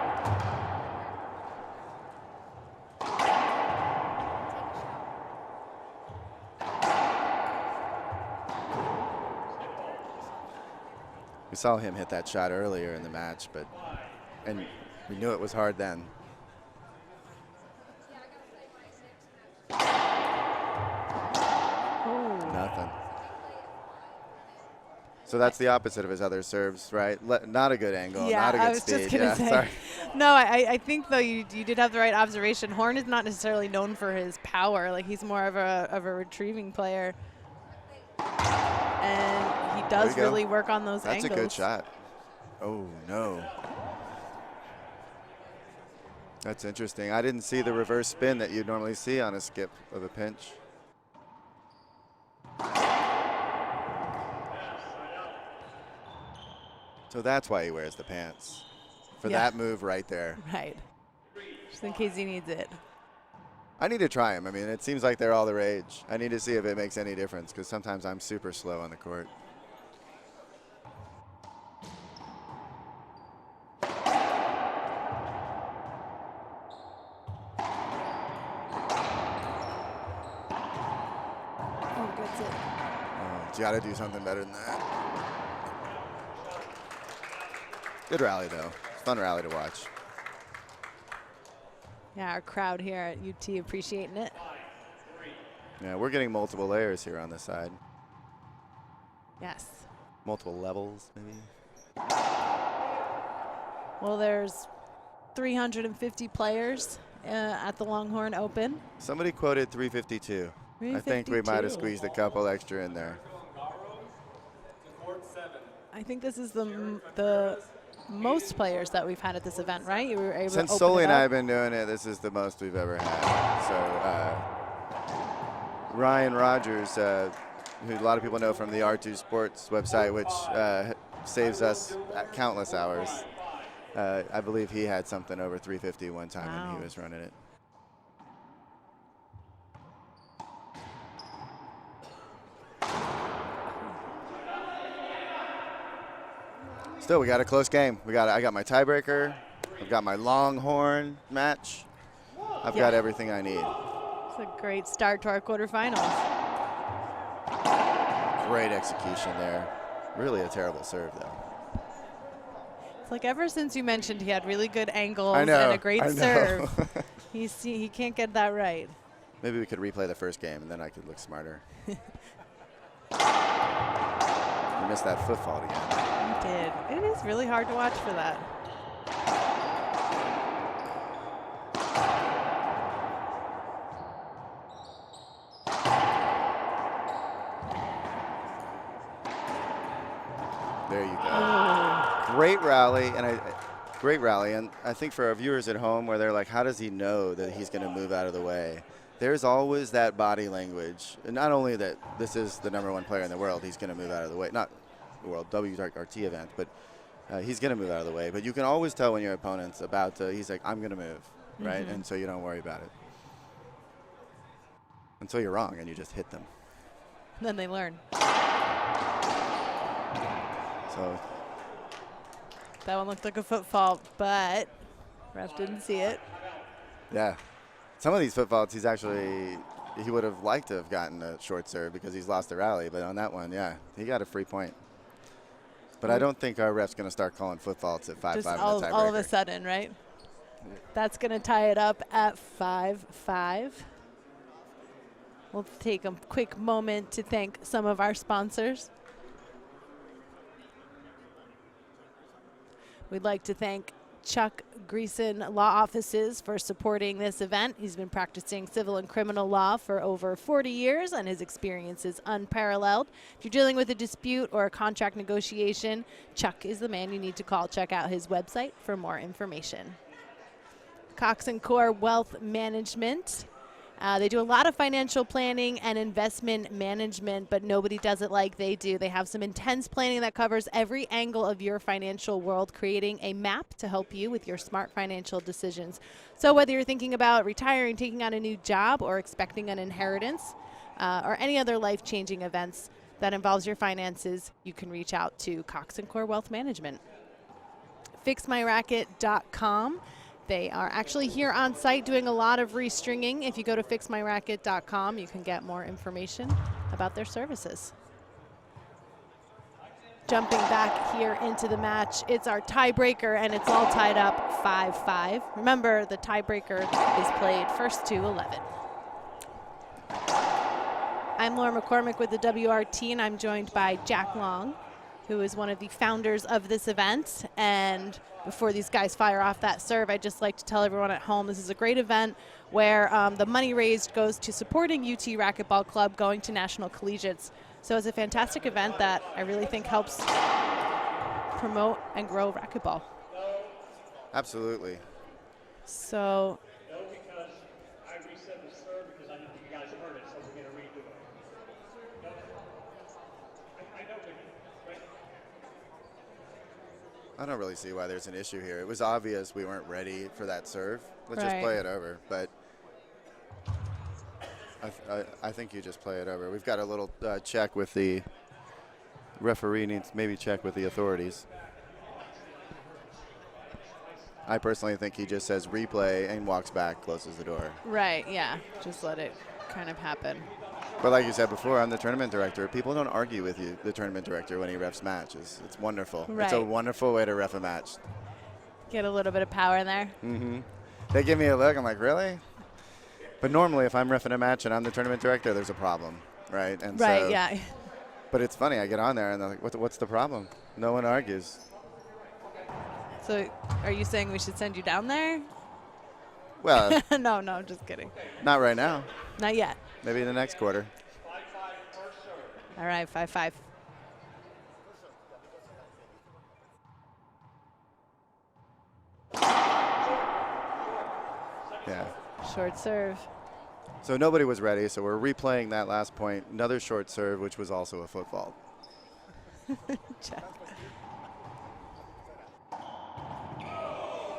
We saw him hit that shot earlier in the match, and we knew it was hard then. Nothing. So that's the opposite of his other serves, right? Not a good angle, Yeah, not a good I was speed. just going to say. Sorry. No, I think, though, you did have the right observation. Horn is not necessarily known for his power. Like, he's more of a retrieving player. And he does really work on those angles. That's a good shot. Oh, no. That's interesting. I didn't see the reverse spin that you'd normally see on a skip of a pinch. So that's why he wears the pants. For that move right there. Right. Just in case he needs it. I need to try him. I mean, it seems like they're all the rage. I need to see if it makes any difference because sometimes I'm super slow on the court. Oh, gets it. You got to do something better than that. Good rally, though. Fun rally to watch. Yeah, our crowd here at UT appreciating it. Yeah, we're getting multiple layers here on this side. Yes. Multiple levels, maybe. Well, there's 350 players at the Longhorn Open. Somebody quoted 352. I think we might have squeezed a couple extra in there. I think this is the most players that we've had at this event, right? You were able Since to open Sully it and I up. have been doing it, this is the most we've ever had. So Ryan Rogers, who a lot of people know from the R2 Sports website, which saves us countless hours. I believe he had something over 350 one time when he was running it. Still, we got a close game. I got my tiebreaker. I've got my Longhorn match. I've got everything I need. It's a great start to our quarterfinals. Great execution there. Really a terrible serve, though. It's like ever since you mentioned he had really good angles I know, and a great I know. serve, he can't get that right. Maybe we could replay the first game, and then I could look smarter. You missed that foot fault again. He did. It is really hard to watch for that. There you go. Great rally, and Great rally, and I think for our viewers at home where they're like, how does he know that he's going to move out of the way? There's always that body language. And not only that this is the #1 player in the world, he's going to move out of the way. Not the world WRT event, but he's going to move out of the way. But you can always tell when your opponent's about to, he's like, I'm going to move, right? And so you don't worry about it. Until you're wrong and you just hit them. Then they learn. So That one looked like a foot fault, but ref didn't see it. yeah. Some of these foot faults, he would have liked to have gotten a short serve because he's lost the rally. But on that one, yeah, he got a free point. But I don't think our ref's going to start calling foot faults at 5-5 in the tiebreaker. All of a sudden, right? That's going to tie it up at 5-5. We'll take a quick moment to thank some of our sponsors. We'd like to thank Chuck Greason Law Offices for supporting this event. He's been practicing civil and criminal law for over 40 years, and his experience is unparalleled. If you're dealing with a dispute or a contract negotiation, Chuck is the man you need to call. Check out his website for more information. Cox & Core Wealth Management. They do a lot of financial planning and investment management, but nobody does it like they do. They have some intense planning that covers every angle of your financial world, creating a map to help you with your smart financial decisions. So whether you're thinking about retiring, taking on a new job, or expecting an inheritance, or any other life-changing events that involves your finances, you can reach out to Cox & Core Wealth Management. FixMyRacket.com. They are actually here on site doing a lot of restringing. If you go to fixmyracket.com, you can get more information about their services. Jumping back here into the match, it's our tiebreaker, and it's all tied up 5-5. Remember, the tiebreaker is played first to 11. I'm Laura McCormick with the WRT, and I'm joined by Jack Long, who is one of the founders of this event. And before these guys fire off that serve, I'd just like to tell everyone at home this is a great event where the money raised goes to supporting UT Racquetball Club, going to national collegiates. So it's a fantastic event that I really think helps promote and grow racquetball. Absolutely. So No, because I reset the serve because I didn't think you guys heard it, so we're going to redo it. No, I know, right? I don't really see why there's an issue here. It was obvious we weren't ready for that serve. Let's just Right. play it over. But I think you just play it over. We've got a little check with the referee, needs maybe check with the authorities. I personally think he just says replay and walks back, closes the door. right, yeah, just let it kind of happen. But like you said before, I'm the tournament director. People don't argue with you, the tournament director, when he refs matches. It's wonderful. It's a Right. wonderful way to ref a match. Get a little bit of power in there. They give me a look. I'm like, really? But normally, if I'm reffing a match and I'm the tournament director, there's a problem, right? And Right, so, yeah. But it's funny. I get on there and they're like, what's the problem? No one argues. So are you saying we should send you down there? Well, No, just kidding. not right now. Not yet. Maybe in the next quarter. All right, 5-5. Yeah. Short serve. So nobody was ready, so we're replaying that last point. Another short serve, which was also a foot fault. Check.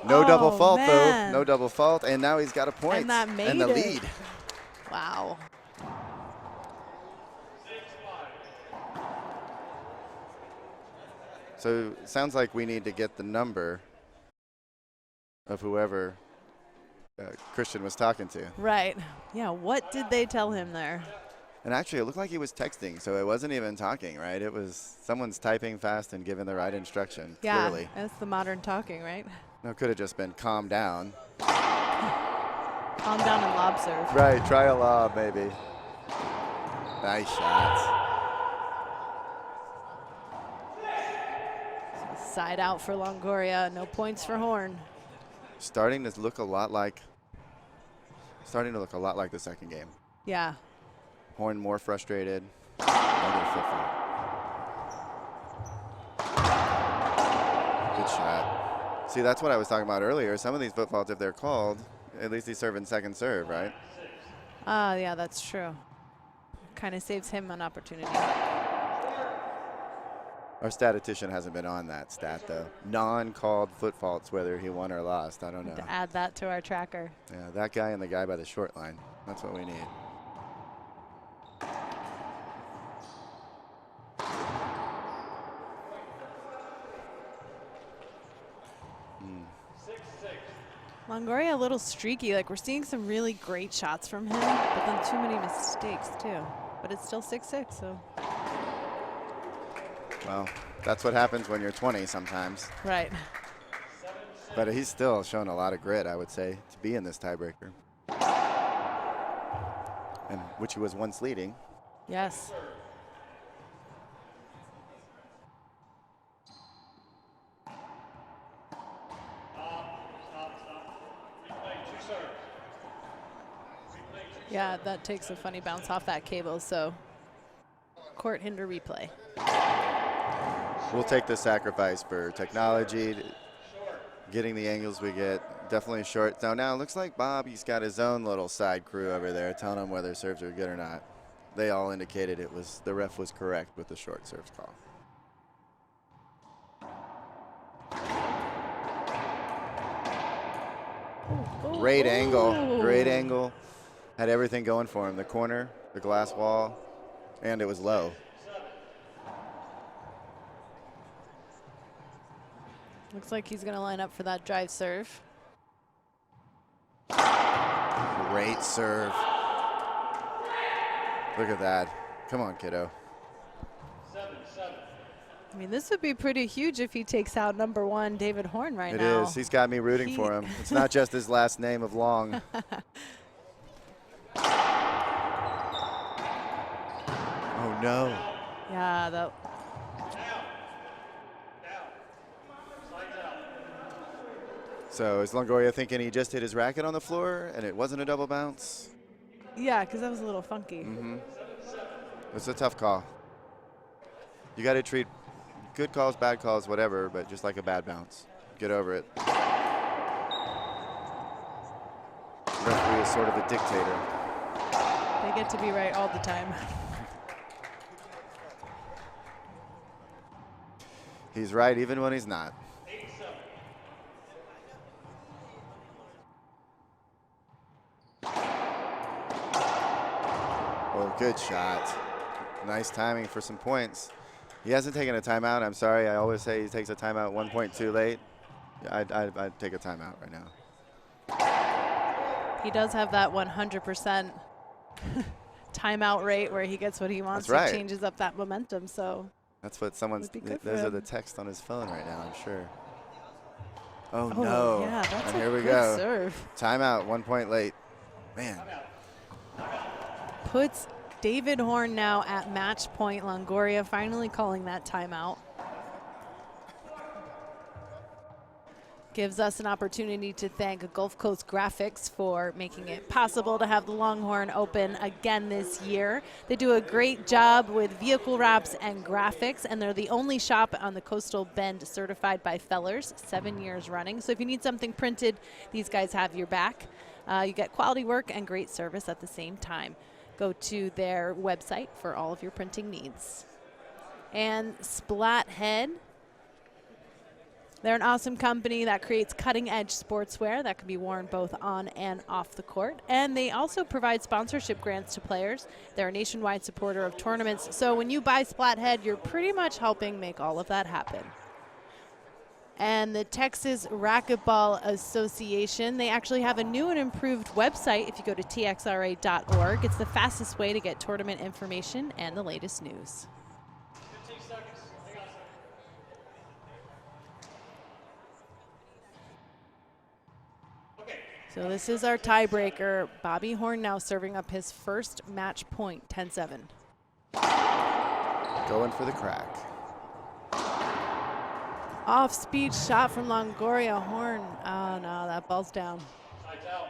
No double Oh, fault, man. though. No double fault. And now he's got a point. And that made and the it. lead. Wow. So it sounds like we need to get the number of whoever Christian was talking to. Right. Yeah, what did they tell him there? And actually, it looked like he was texting, so it wasn't even talking, right? It was someone's typing fast and giving the right instruction, Yeah, clearly. that's the modern talking, right? No, it could have just been calm down. Calm down and lob serve. Right, try a lob, maybe. Nice shots. Side out for Longoria. No points for Horn. Starting to look a lot like the second game. Yeah. Horn more frustrated. Another flip flop. Good shot. See, that's what I was talking about earlier. Some of these foot faults, if they're called, at least he's serving second serve, right? Yeah, that's true. Kind of saves him an opportunity. Our statistician hasn't been on that stat, though. Non-called foot faults, whether he won or lost. I don't know. To add that to our tracker. Yeah, that guy and the guy by the short line. That's what we need. Longoria a little streaky. Like, we're seeing some really great shots from him, but then too many mistakes, too. But it's still 6-6, so. Well, that's what happens when you're 20 sometimes. Right. But he's still showing a lot of grit, I would say, to be in this tiebreaker. And which he was once leading. Yes. Yeah, that takes a funny bounce off that cable, so court hinder replay. We'll take the sacrifice for technology, getting the angles we get. Definitely short. So now it looks like Bob, he's got his own little side crew over there telling him whether serves are good or not. They all indicated it was, the ref was correct with the short serves call. Great angle, great angle. Had everything going for him. The corner, the glass wall, and it was low. Looks like he's going to line up for that drive serve. Great serve. Look at that. Come on, kiddo. I mean, this would be pretty huge if he takes out number 1, David Horn, right now. It is. He's got me rooting for him. It's not just his last name of Long. Oh, no. Yeah, that. So is Longoria thinking he just hit his racket on the floor and it wasn't a double bounce? Yeah, because that was a little funky. Mm-hmm. It's a tough call. You got to treat good calls, bad calls, whatever, but just like a bad bounce. Get over it. Referee is sort of a dictator. They get to be right all the time. He's right even when he's not. Oh, good shot. Nice timing for some points. He hasn't taken a timeout. I'm sorry. I always say he takes a timeout 1.2 late. I'd take a timeout right now. He does have that 100% timeout rate where he gets what he wants. That's right. He changes up that momentum. So that's what someone's. Those are the text on his phone right now, I'm sure. Oh, oh no. Yeah, that's and a here we good go. Serve. Timeout, 1 point late. Man. Puts David Horn now at match point. Longoria finally calling that timeout. Gives us an opportunity to thank Gulf Coast Graphics for making it possible to have the Longhorn open again this year. They do a great job with vehicle wraps and graphics, and they're the only shop on the Coastal Bend certified by Fellers, 7 years running. So if you need something printed, these guys have your back. You get quality work and great service at the same time. Go to their website for all of your printing needs. And Splathead. They're an awesome company that creates cutting-edge sportswear that can be worn both on and off the court. And they also provide sponsorship grants to players. They're a nationwide supporter of tournaments. So when you buy Splathead, you're pretty much helping make all of that happen. And the Texas Racquetball Association, they actually have a new and improved website if you go to txra.org. It's the fastest way to get tournament information and the latest news. 15 seconds. Hang on a second. Okay. So this is our tiebreaker. Bobby Horn now serving up his first match point, 10-7. Going for the crack. Off-speed shot from Longoria. Horn, oh no, that ball's down. Sides out.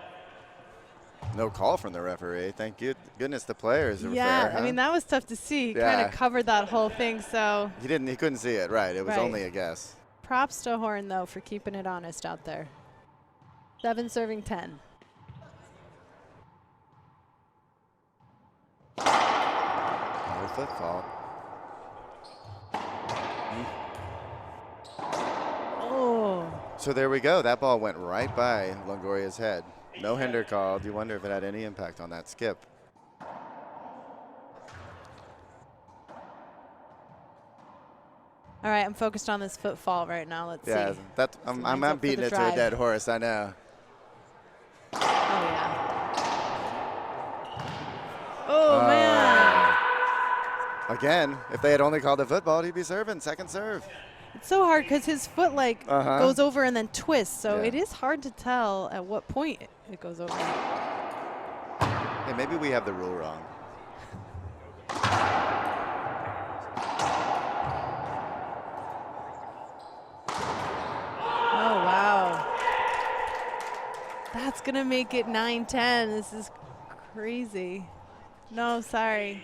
No call from the referee. Thank goodness the players are Yeah, fair, huh? I mean, that was tough to see. He Yeah. kind of covered that whole thing, so. He couldn't see it, right. It was Right. only a guess. Props to Horn, though, for keeping it honest out there. 7 serving 10. Another foot fault. Oh. So there we go. That ball went right by Longoria's head. No hinder called. You wonder if it had any impact on that skip. All right, I'm focused on this footfall right now. Let's see. That Lines I'm up for beating the it to drive. a dead horse. I know. Oh, yeah. Oh, man. Again, if they had only called the football, he'd be serving second serve. It's so hard because his foot, like, goes over and then twists. So Yeah. it is hard to tell at what point it goes over. Hey, maybe we have the rule wrong. Oh, wow. That's going to make it 9-10. This is crazy. No, sorry.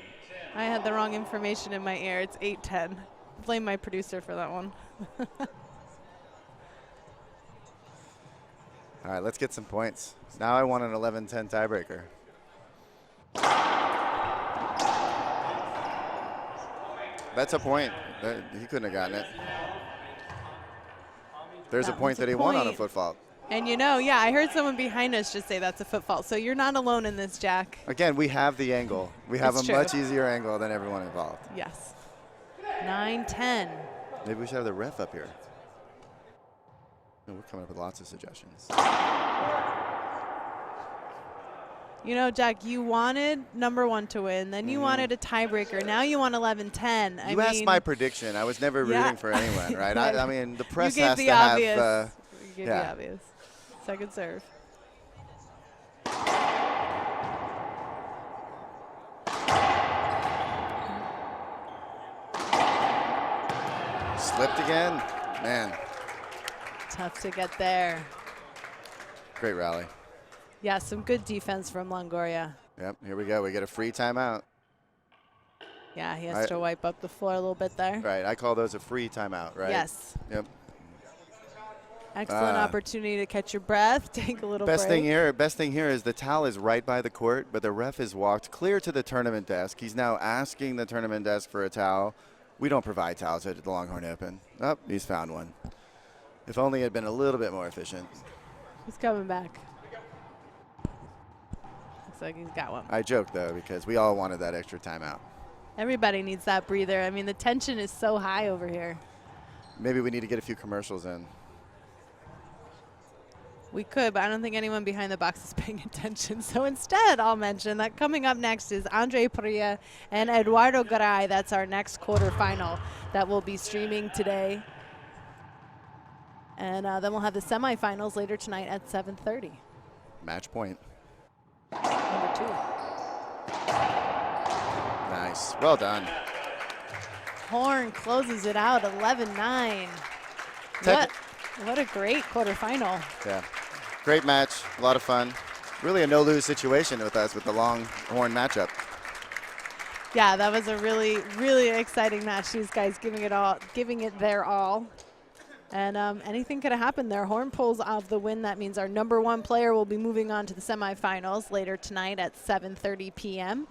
I had the wrong information in my ear. It's 8-10. Blame my producer for that one. All right, let's get some points. Now I want an 11-10 tiebreaker. That's a point. He couldn't have gotten it. There's a point that he won on a foot fault. And you know, yeah, I heard someone behind us just say that's a foot fault. So you're not alone in this, Jack. Again, we have the angle. We have It's a true. much easier angle than everyone involved. Yes. 9-10. Maybe we should have the ref up here. No, we're coming up with lots of suggestions. You know, Jack, you wanted number 1 to win. Then you wanted a tiebreaker. Now you want 11-10. You asked my prediction. I was never rooting for anyone, right? I mean, the press has to obvious. have. You gave the obvious. Second serve. Slipped again. Man, Tough to get there. great rally. Yeah, some good defense from Longoria. Yep, here we go. We get a free timeout. Yeah, he has to wipe up the floor a little bit there. Right, I call those a free timeout, right? Yes. Yep. Excellent opportunity to catch your breath, take a little Best break. thing here is the towel is right by the court, but the ref has walked clear to the tournament desk. He's now asking the tournament desk for a towel. We don't provide towels at the Longhorn Open. Oh, he's found one. If only it had been a little bit more efficient. He's coming back. Looks like he's got one. I joke, though, because we all wanted that extra timeout. Everybody needs that breather. I mean, the tension is so high over here. Maybe we need to get a few commercials in. We could, but I don't think anyone behind the box is paying attention. So instead, I'll mention that coming up next is Andre Perea and Eduardo Garay. That's our next quarterfinal that will be streaming today. And then we'll have the semifinals later tonight at 7:30. Match point. Number 2. Nice. Well done. Horn closes it out 11-9. What a great quarterfinal. Yeah. Great match. A lot of fun. Really a no-lose situation with us with the Longhorn matchup. Yeah, that was a really, really exciting match. These guys giving it their all. And anything could have happened there. Horn pulls off the win. That means our number 1 player will be moving on to the semifinals later tonight at 7:30 p.m.